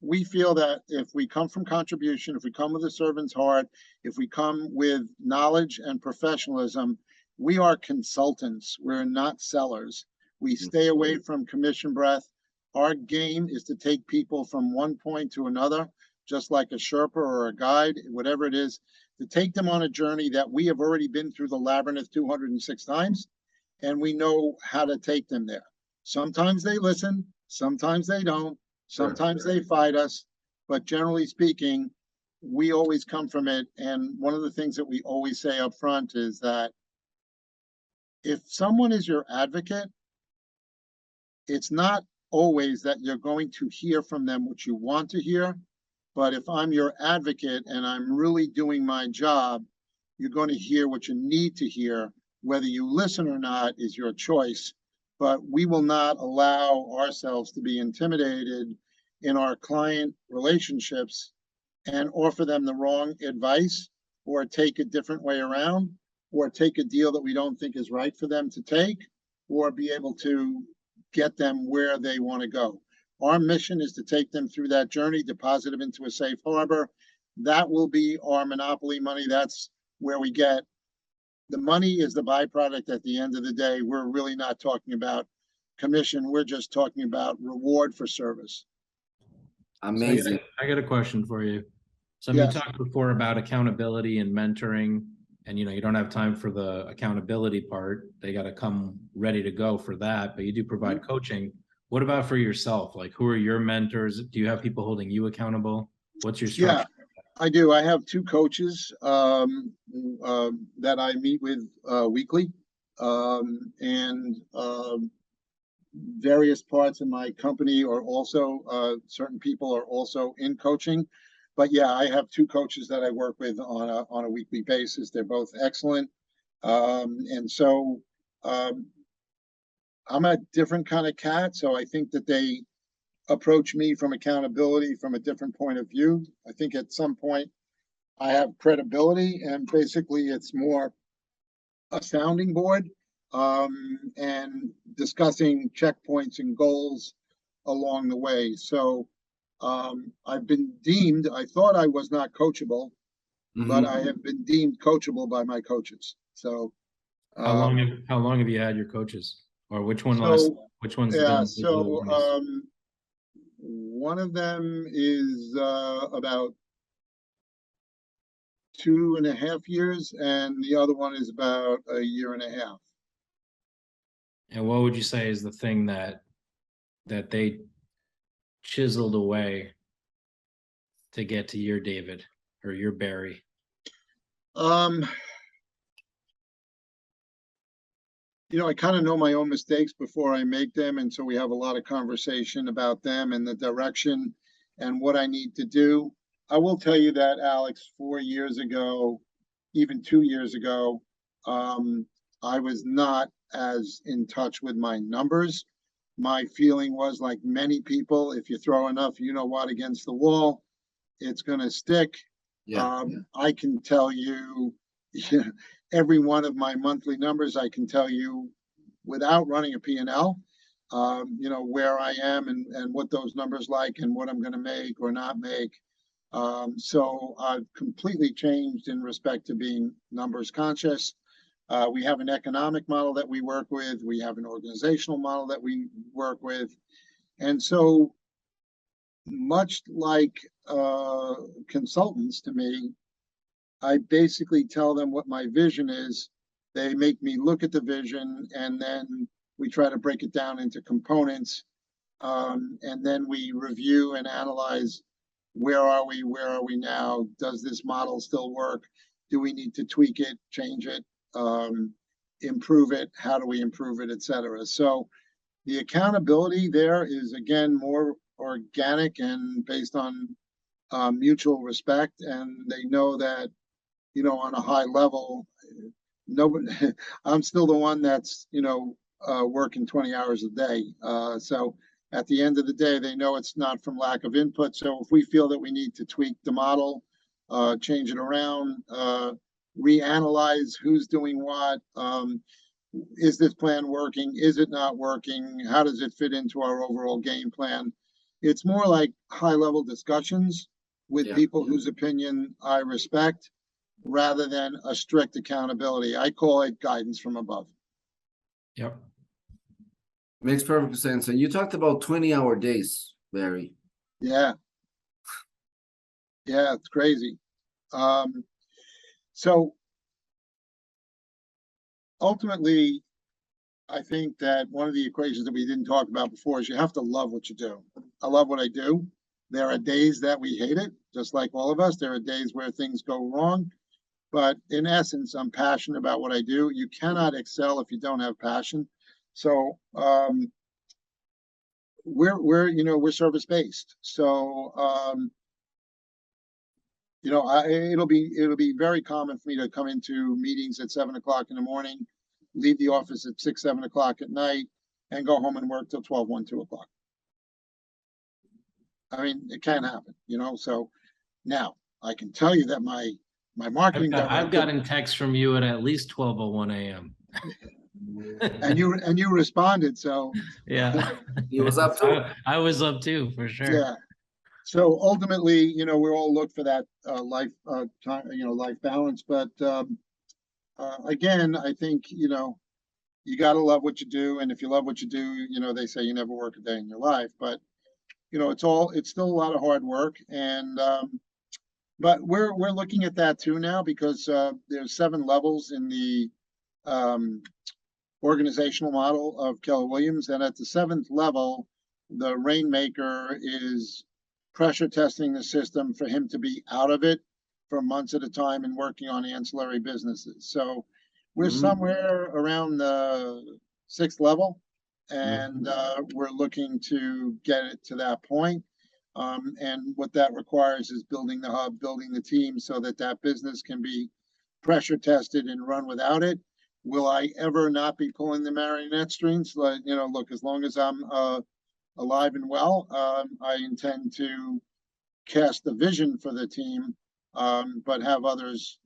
S1: we feel that if we come from contribution, if we come with a servant's heart, if we come with knowledge and professionalism, we are consultants. We're not sellers. We stay away from commission breath. Our game is to take people from one point to another, just like a Sherpa or a guide, whatever it is, to take them on a journey that we have already been through the labyrinth 206 times, and we know how to take them there. Sometimes they listen, sometimes they don't, sometimes they fight us, but generally speaking, we always come from it. And one of the things that we always say up front is that if someone is your advocate, it's not always that you're going to hear from them what you want to hear. But if I'm your advocate and I'm really doing my job, you're going to hear what you need to hear. Whether you listen or not is your choice. But we will not allow ourselves to be intimidated in our client relationships and offer them the wrong advice, or take a different way around, or take a deal that we don't think is right for them to take, or be able to get them where they want to go. Our mission is to take them through that journey, deposit them into a safe harbor. That will be our monopoly money. That's where we get. The money is the byproduct at the end of the day. We're really not talking about commission. We're just talking about reward for service.
S3: Amazing.
S2: So I got a question for you. So
S1: Yes.
S2: you talked before about accountability and mentoring, and you know, you don't have time for the accountability part. They got to come ready to go for that, but you do provide coaching. What about for yourself? Like, who are your mentors? Do you have people holding you accountable? What's your structure?
S1: Yeah, I do. I have two coaches that I meet with weekly. and various parts of my company are also certain people are also in coaching. But yeah, I have two coaches that I work with on a weekly basis. They're both excellent. And so I'm a different kind of cat. So I think that they approach me from accountability from a different point of view. I think at some point I have credibility, and basically it's more a sounding board and discussing checkpoints and goals along the way. So I've been deemed, I thought I was not coachable, but I have been deemed coachable by my coaches. So
S2: How long have you had your coaches, or which one's
S1: yeah,
S2: been the longest?
S1: One of them is about 2.5 years, and the other one is about a year and a half.
S2: And what would you say is the thing that they chiseled away to get to your David or your Barry?
S1: I kind of know my own mistakes before I make them, and so we have a lot of conversation about them and the direction and what I need to do. I will tell you that, Alex, 4 years ago, even 2 years ago, I was not as in touch with my numbers. My feeling was, like many people, if you throw enough against the wall, it's going to stick. I can tell you every one of my monthly numbers. I can tell you without running a P&L, where I am and what those numbers like and what I'm going to make or not make. So I've completely changed in respect to being numbers conscious. We have an economic model that we work with. We have an organizational model that we work with. And so much like consultants to me, I basically tell them what my vision is. They make me look at the vision, and then we try to break it down into components. And then we review and analyze, where are we now? Does this model still work? Do we need to tweak it, change it, improve it? How do we improve it, et cetera? So the accountability there is, again, more organic and based on mutual respect. And they know that, on a high level, nobody, I'm still the one that's, working 20 hours a day. So at the end of the day, they know it's not from lack of input. So if we feel that we need to tweak the model, change it around, reanalyze who's doing what, is this plan working? Is it not working? How does it fit into our overall game plan? It's more like high-level discussions with people whose opinion I respect, rather than a strict accountability. I call it guidance from above.
S2: Yep.
S3: Makes perfect sense. And you talked about 20-hour days, Barry.
S1: Yeah. Yeah, it's crazy. So ultimately, I think that one of the equations that we didn't talk about before is you have to love what you do. I love what I do. There are days that we hate it, just like all of us. There are days where things go wrong. But in essence, I'm passionate about what I do. You cannot excel if you don't have passion. So we're service based. So it'll be very common for me to come into meetings at 7 o'clock in the morning, leave the office at 6, 7 o'clock at night, and go home and work till 12, 1, 2 o'clock. I mean, it can happen, So now I can tell you that my marketing
S2: I've gotten texts from you at least 12:01 a.m.
S1: and you responded, so
S2: yeah,
S3: he was up too.
S2: I was up too, for sure.
S1: Yeah. So ultimately, we all look for that life time, life balance. But again, I think you got to love what you do, and if you love what you do, they say you never work a day in your life. But it's still a lot of hard work, and but we're looking at that too now, because there's 7 levels in the organizational model of Keller Williams, and at the 7th level, the rainmaker is pressure testing the system for him to be out of it for months at a time and working on ancillary businesses. So We're
S3: Mhm.
S1: somewhere around the 6th level, and we're looking to get it to that point. And what that requires is building the hub, building the team so that that business can be pressure tested and run without it. Will I ever not be pulling the marionette strings? Like, look, as long as I'm alive and well, I intend to cast the vision for the team, but have others,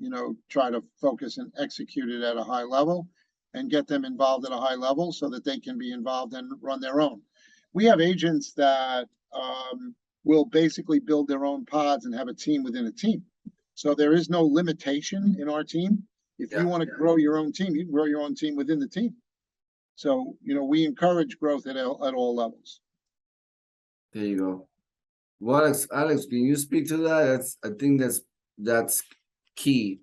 S1: try to focus and execute it at a high level and get them involved at a high level so that they can be involved and run their own. We have agents that will basically build their own pods and have a team within a team. So there is no limitation in our team. If you want to grow your own team, you can grow your own team within the team. So, we encourage growth at all levels.
S3: There you go. Well, Alex, can you speak to that? I think that's key.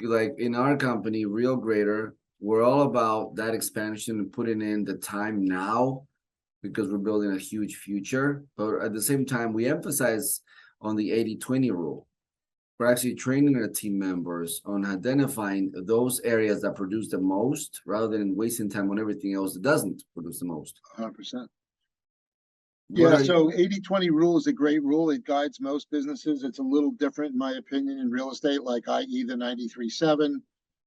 S3: Like in our company, Real Greater, we're all about that expansion and putting in the time now because we're building a huge future. But at the same time, we emphasize on the 80-20 rule. We're actually training our team members on identifying those areas that produce the most rather than wasting time on everything else that doesn't produce the most.
S1: 100%.
S3: What
S1: Yeah,
S3: are
S1: so 80-20 rule is a great rule. It guides most businesses. It's a little different, in my opinion, in real estate, like i.e. the 93-7,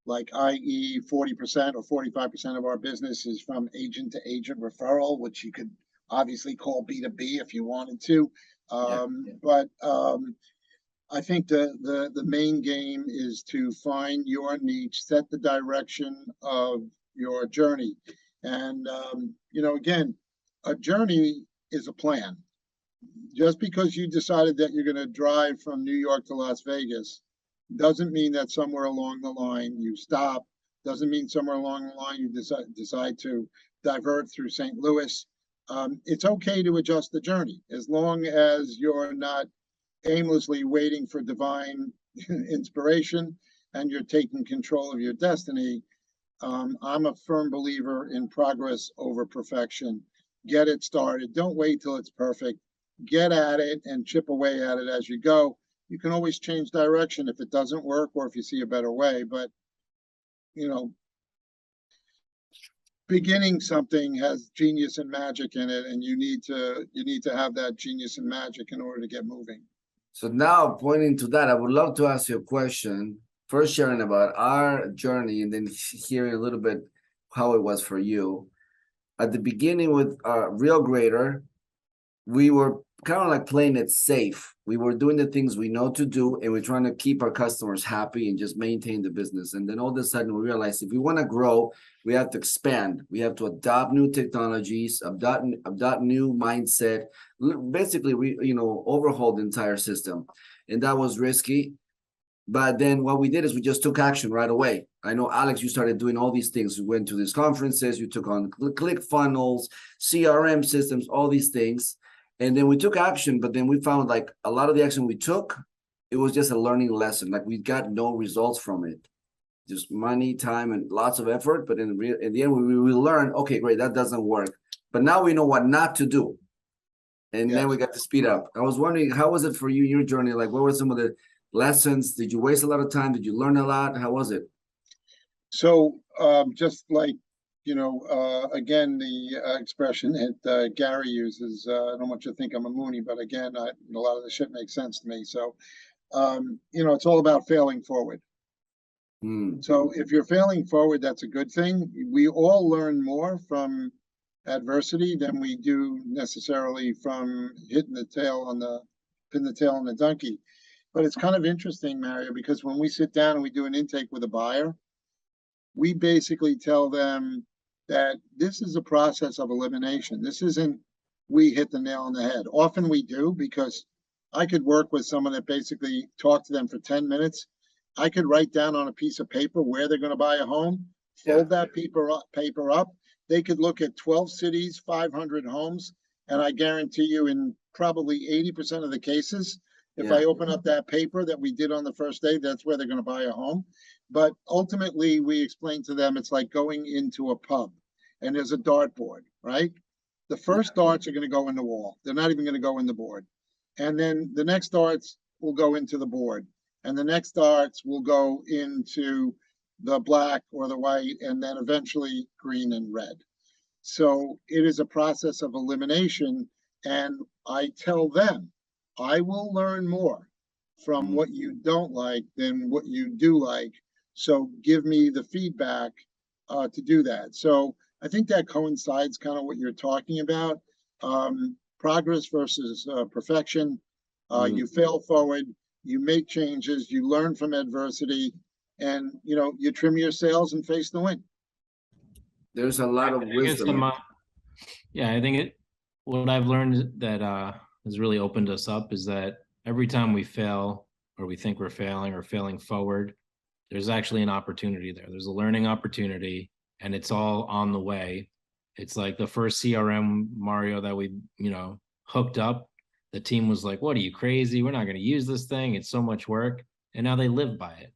S1: like i.e. 40% or 45% of our business is from agent to agent referral, which you could obviously call B2B if you wanted to. But I think the main game is to find your niche, set the direction of your journey. And, again, a journey is a plan. Just because you decided that you're going to drive from New York to Las Vegas doesn't mean that somewhere along the line you stop. Doesn't mean somewhere along the line you decide to divert through St. Louis. It's okay to adjust the journey as long as you're not aimlessly waiting for divine inspiration and you're taking control of your destiny. I'm a firm believer in progress over perfection. Get it started. Don't wait till it's perfect. Get at it and chip away at it as you go. You can always change direction if it doesn't work or if you see a better way. But, beginning something has genius and magic in it, and you need to have that genius and magic in order to get moving.
S3: So now, pointing to that, I would love to ask you a question. First, sharing about our journey, and then hearing a little bit how it was for you. At the beginning with Real Greater, we were kind of like playing it safe. We were doing the things we know to do, and we're trying to keep our customers happy and just maintain the business. And then all of a sudden, we realized if we want to grow, we have to expand. We have to adopt new technologies, adopt new mindset. Basically, we overhaul the entire system, and that was risky. But then what we did is we just took action right away. I know, Alex, you started doing all these things. You went to these conferences, you took on click funnels, CRM systems, all these things. And then we took action, but then we found like a lot of the action we took, it was just a learning lesson. Like we got no results from it. Just money, time, and lots of effort. But in the end, we learned, okay, great, that doesn't work. But now we know what not to do. And then we got to speed up. I was wondering, how was it for you, your journey? Like, what were some of the lessons? Did you waste a lot of time? Did you learn a lot? How was it? So
S1: just like, again, the expression that Gary uses, I don't want you to think I'm a Mooney, but again, a lot of the shit makes sense to me. So, it's all about failing forward. So if you're failing forward, that's a good thing. We all learn more from adversity than we do necessarily from pin the tail on the donkey. But it's kind of interesting, Mario, because when we sit down and we do an intake with a buyer, we basically tell them that this is a process of elimination. This isn't we hit the nail on the head. Often we do, because I could work with someone that basically talk to them for 10 minutes. I could write down on a piece of paper where they're going to buy a home, fold that paper up. They could look at 12 cities, 500 homes, and I guarantee you in probably 80% of the cases, if I open up that paper that we did on the first day, that's where they're going to buy a home. But ultimately, we explain to them it's like going into a pub and there's a dartboard, right? The first darts are going to go in the wall. They're not even going to go in the board. And then the next darts will go into the board. And the next darts will go into the black or the white, and then eventually green and red. So it is a process of elimination. And I tell them, I will learn more from what you don't like than what you do like. So give me the feedback to do that. So I think that coincides kind of what you're talking about. Progress versus perfection. You fail forward, you make changes, you learn from adversity, and you trim your sails and face the wind.
S3: There's a lot of wisdom.
S2: Yeah, I think what I've learned that has really opened us up is that every time we fail or we think we're failing or failing forward, there's actually an opportunity there. There's a learning opportunity, and it's all on the way. It's like the first CRM, Mario, that we hooked up. The team was like, "What, are you crazy? We're not going to use this thing. It's so much work." And now they live by it,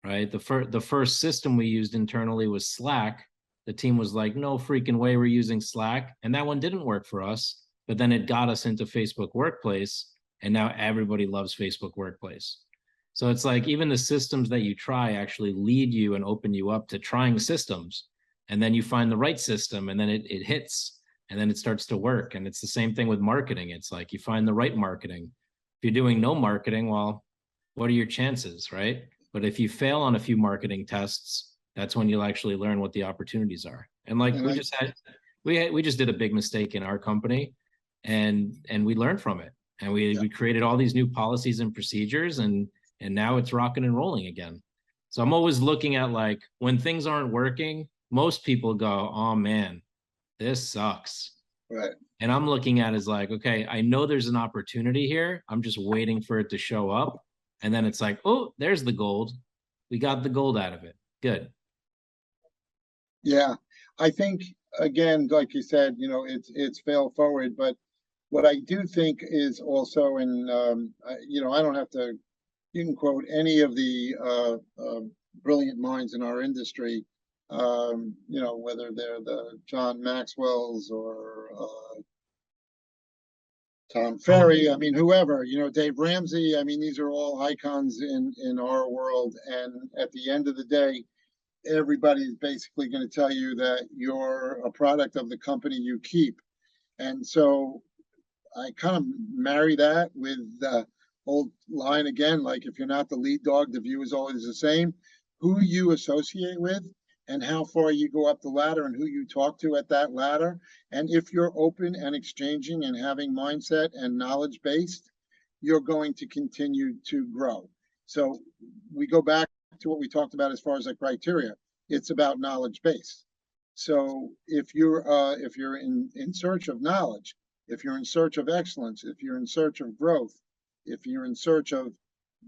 S2: right? The first system we used internally was Slack. The team was like, "No freaking way we're using Slack." And that one didn't work for us, but then it got us into Facebook Workplace, and now everybody loves Facebook Workplace. So it's like even the systems that you try actually lead you and open you up to trying systems. And then you find the right system, and then it hits, and then it starts to work. And it's the same thing with marketing. It's like you find the right marketing. If you're doing no marketing, well, what are your chances, right? But if you fail on a few marketing tests, that's when you'll actually learn what the opportunities are. And like we just did a big mistake in our company, and we learned from it. And we created all these new policies and procedures, and now it's rocking and rolling again. So I'm always looking at, like, when things aren't working, most people go, "Oh man, this sucks."
S1: Right.
S2: And I'm looking at it as like, okay, I know there's an opportunity here. I'm just waiting for it to show up. And then it's like, oh, there's the gold. We got the gold out of it. Good.
S1: Yeah. I think, again, like you said, it's fail forward. But what I do think is also, and I don't have to, you can quote any of the brilliant minds in our industry, whether they're the John Maxwell's or Tom Ferry, I mean, whoever, Dave Ramsey, I mean, these are all icons in our world. And at the end of the day, everybody's basically going to tell you that you're a product of the company you keep. And so I kind of marry that with the old line again, like, if you're not the lead dog, the view is always the same. Who you associate with and how far you go up the ladder and who you talk to at that ladder. And if you're open and exchanging and having mindset and knowledge based, you're going to continue to grow. So we go back to what we talked about as far as the criteria. It's about knowledge base. So if you're in search of knowledge, if you're in search of excellence, if you're in search of growth, if you're in search of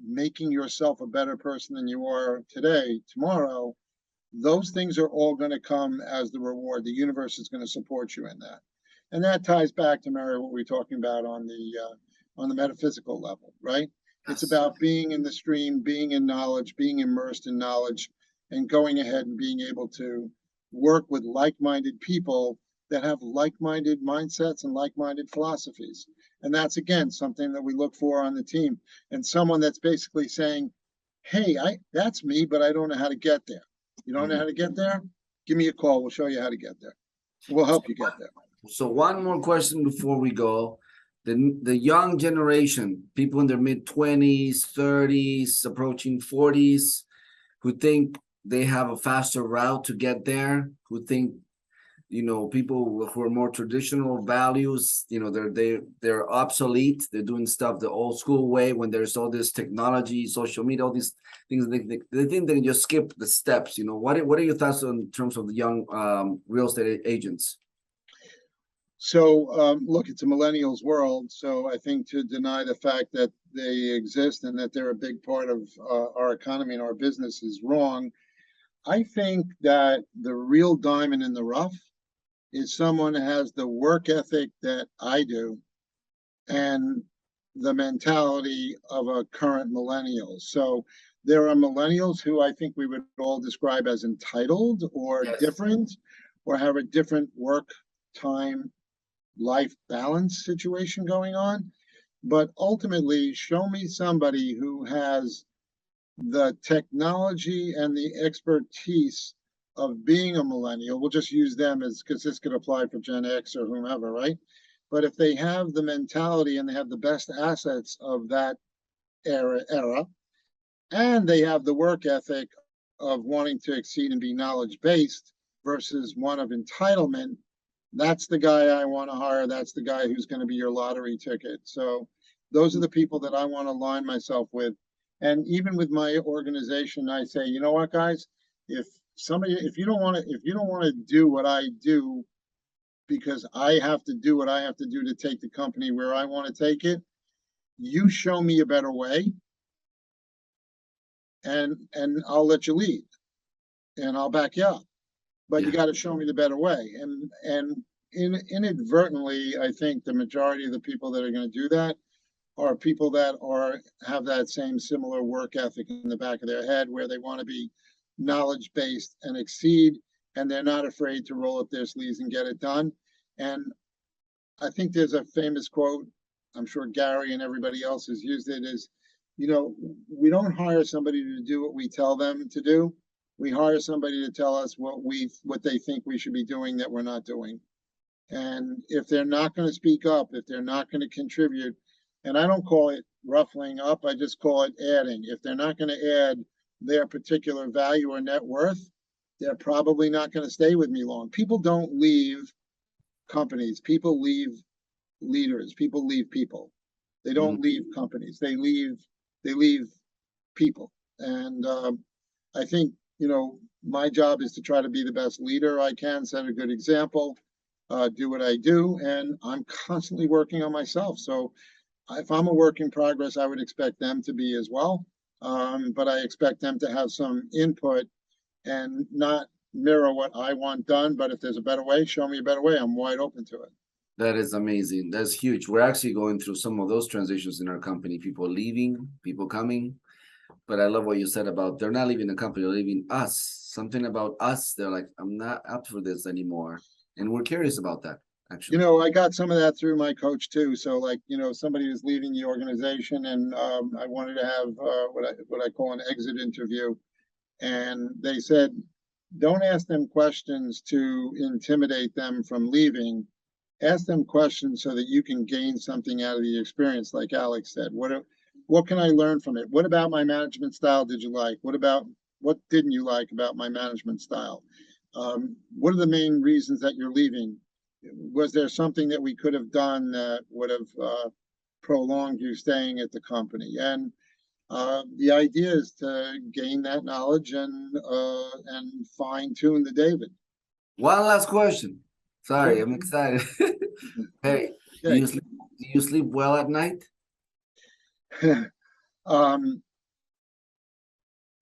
S1: making yourself a better person than you are today, tomorrow, those things are all going to come as the reward. The universe is going to support you in that. And that ties back to, Mary, what we were talking about on the metaphysical level, right? It's about being in the stream, being in knowledge, being immersed in knowledge, and going ahead and being able to work with like-minded people that have like-minded mindsets and like-minded philosophies. And that's, again, something that we look for on the team. And someone that's basically saying, hey, that's me, but I don't know how to get there. You don't know how to get there? Give me a call. We'll show you how to get there. We'll help you get there.
S3: So one more question before we go. The young generation, people in their mid-20s, 30s, approaching 40s, who think they have a faster route to get there, who think, people who are more traditional values, they're obsolete. They're doing stuff the old school way when there's all this technology, social media, all these things. They think they can just skip the steps. What are your thoughts in terms of the young real estate agents?
S1: So, look, it's a millennials world. So I think to deny the fact that they exist and that they're a big part of our economy and our business is wrong. I think that the real diamond in the rough is someone who has the work ethic that I do and the mentality of a current millennial. So there are millennials who I think we would all describe as entitled or different, or have a different work time life balance situation going on. But ultimately, show me somebody who has the technology and the expertise of being a millennial, we'll just use them as, because this could apply for Gen X or whomever, right? But if they have the mentality and they have the best assets of that era, and they have the work ethic of wanting to exceed and be knowledge based versus one of entitlement, that's the guy I want to hire. That's the guy who's going to be your lottery ticket. So those are the people that I want to align myself with. And even with my organization, I say, you know what, guys, if you don't want to do what I do because I have to do what I have to do to take the company where I want to take it, you show me a better way, and I'll let you lead, and I'll back you up. But you got to show me the better way. And inadvertently, I think the majority of the people that are going to do that are people that have that same similar work ethic in the back of their head, where they want to be knowledge based and exceed, and they're not afraid to roll up their sleeves and get it done. And I think there's a famous quote, I'm sure Gary and everybody else has used it, is, you know, we don't hire somebody to do what we tell them to do. We hire somebody to tell us what they think we should be doing that we're not doing. And if they're not going to speak up, if they're not going to contribute, and I don't call it ruffling up, I just call it adding. If they're not going to add their particular value or net worth, they're probably not going to stay with me long. People don't leave companies. People leave leaders. People leave people. They don't leave companies. They leave people. And I think, you know, my job is to try to be the best leader I can, set a good example, do what I do, and I'm constantly working on myself. So if I'm a work in progress, I would expect them to be as well. But I expect them to have some input and not mirror what I want done. But if there's a better way, show me a better way. I'm wide open to it.
S3: That is amazing. That's huge. We're actually going through some of those transitions in our company, people leaving, people coming. But I love what you said about they're not leaving the company, they're leaving us. Something about us, they're like, I'm not up for this anymore. And we're curious about that, actually.
S1: You know, I got some of that through my coach too. So like, you know, somebody was leaving the organization, and I wanted to have what I call an exit interview. And they said, don't ask them questions to intimidate them from leaving. Ask them questions so that you can gain something out of the experience. Like Alex said, what can I learn from it? What about my management style did you like? What didn't you like about my management style? What are the main reasons that you're leaving? Was there something that we could have done that would have prolonged you staying at the company? And the idea is to gain that knowledge and fine tune the David.
S3: One last question. Sorry, I'm excited. Hey, do you sleep well at night?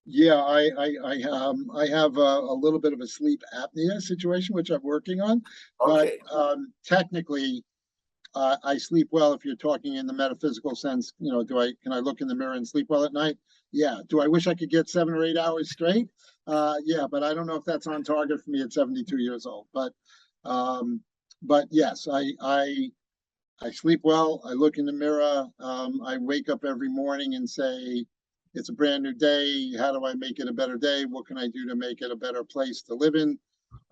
S1: Yeah, I have a little bit of a sleep apnea situation, which I'm working on.
S3: Okay.
S1: But technically, I sleep well if you're talking in the metaphysical sense. You know, can I look in the mirror and sleep well at night? Yeah. Do I wish I could get 7 or 8 hours straight? Yeah, but I don't know if that's on target for me at 72 years old. But yes, I sleep well. I look in the mirror. I wake up every morning and say, it's a brand new day. How do I make it a better day? What can I do to make it a better place to live in?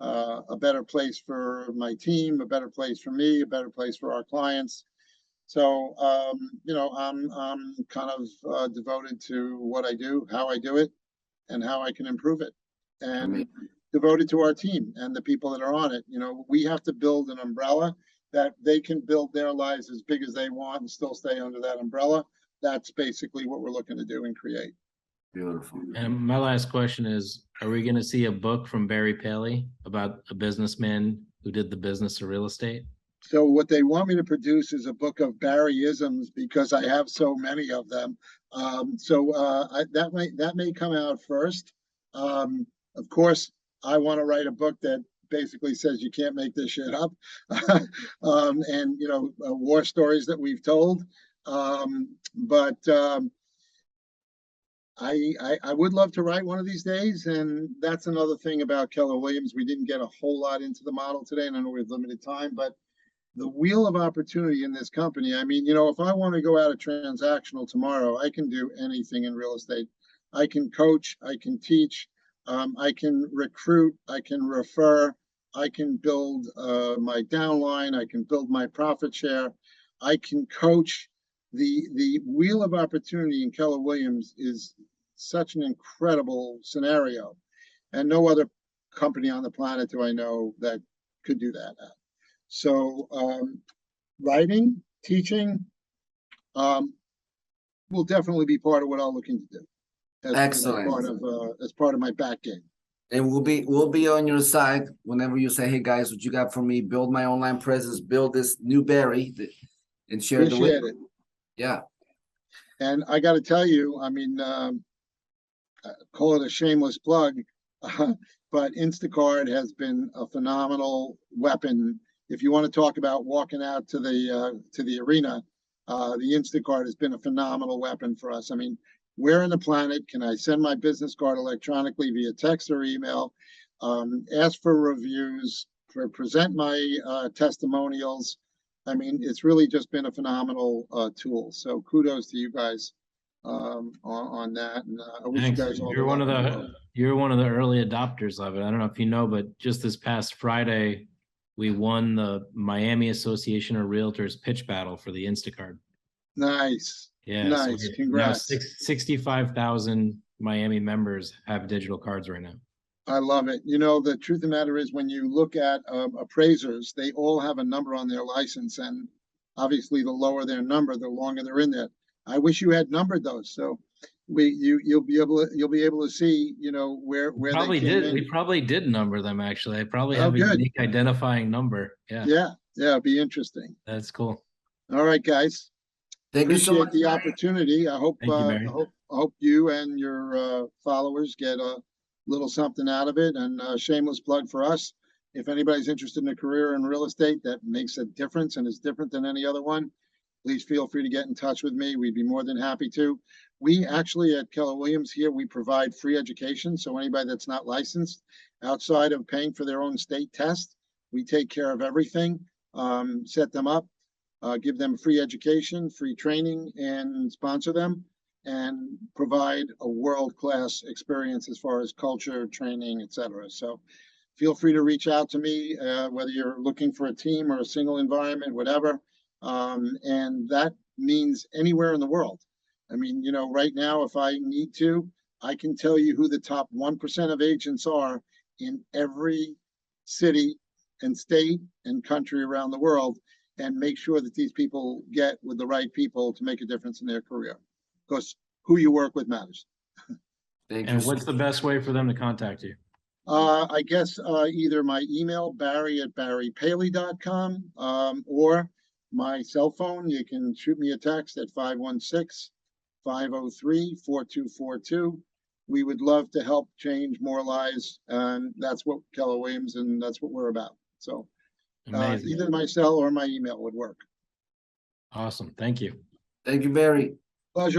S1: A better place for my team, a better place for me, a better place for our clients. So, you know, I'm kind of devoted to what I do, how I do it, and how I can improve it. And devoted to our team and the people that are on it. You know, we have to build an umbrella that they can build their lives as big as they want and still stay under that umbrella. That's basically what we're looking to do and create.
S3: Beautiful.
S2: And my last question is, are we going to see a book from Barry Paley about a businessman who did the business of real estate?
S1: So what they want me to produce is a book of Barryisms, because I have so many of them. That may come out first. Of course, I want to write a book that basically says you can't make this shit up, and you know, war stories that we've told. But I would love to write one of these days, and that's another thing about Keller Williams. We didn't get a whole lot into the model today, and I know we have limited time, but the wheel of opportunity in this company. I mean, you know, if I want to go out of transactional tomorrow, I can do anything in real estate. I can coach, I can teach, I can recruit, I can refer, I can build my downline, I can build my profit share, I can coach. The wheel of opportunity in Keller Williams is such an incredible scenario, and no other company on the planet do I know that could do that. So writing, teaching will definitely be part of what I'm looking to do.
S3: Excellent.
S1: As part of my back game.
S3: And we'll be on your side whenever you say, hey guys, what you got for me? Build my online presence, build this new Barry, and share the
S1: Appreciate
S3: win.
S1: it.
S3: Yeah.
S1: And I got to tell you, I mean, call it a shameless plug, but Instacart has been a phenomenal weapon. If you want to talk about walking out to the arena, the Instacart has been a phenomenal weapon for us. I mean, where on the planet can I send my business card electronically via text or email, ask for reviews, present my testimonials? I mean, it's really just been a phenomenal tool. So kudos to you guys on that. And I wish
S2: Thanks.
S1: you guys all
S2: You're
S1: the
S2: one
S1: luck
S2: of
S1: in the
S2: the
S1: world.
S2: you're one of the early adopters of it. I don't know if you know, but just this past Friday, we won the Miami Association of Realtors pitch battle for the Instacart.
S1: Nice.
S2: Yeah, so
S1: Nice.
S2: now
S1: Congrats.
S2: 65,000 Miami members have digital cards right now.
S1: I love it. You know, the truth of the matter is when you look at appraisers, they all have a number on their license, and obviously the lower their number, the longer they're in there. I wish you had numbered those. So you'll be able to see, you know, where
S2: Probably
S1: they came
S2: did. We
S1: in.
S2: probably did number them actually. I probably
S1: Oh,
S2: have a
S1: good.
S2: unique identifying number. Yeah,
S1: Yeah. It'd be interesting.
S2: that's cool.
S1: All right, guys.
S3: Thank you so
S1: Appreciate
S3: much.
S1: the opportunity. I hope
S2: Thank you, Barry.
S1: I hope you and your followers get a little something out of it. And shameless plug for us. If anybody's interested in a career in real estate that makes a difference and is different than any other one, please feel free to get in touch with me. We'd be more than happy to. We actually at Keller Williams here, we provide free education. So anybody that's not licensed, outside of paying for their own state test, we take care of everything, set them up, give them free education, free training, and sponsor them, and provide a world-class experience as far as culture, training, etc. So feel free to reach out to me, whether you're looking for a team or a single environment, whatever. And that means anywhere in the world. I mean, you know, right now, if I need to, I can tell you who the top 1% of agents are in every city and state and country around the world, and make sure that these people get with the right people to make a difference in their career. Because who you work with matters.
S3: Thank
S2: And
S3: you.
S2: what's the best way for them to contact you?
S1: I guess either my email, barry@barrypaley.com, or my cell phone. You can shoot me a text at 516-503-4242. We would love to help change more lives, and that's what Keller Williams, and that's what we're about. So
S2: Amazing.
S1: either my cell or my email would work.
S2: Awesome. Thank you.
S3: Thank you, Barry.
S1: Pleasure.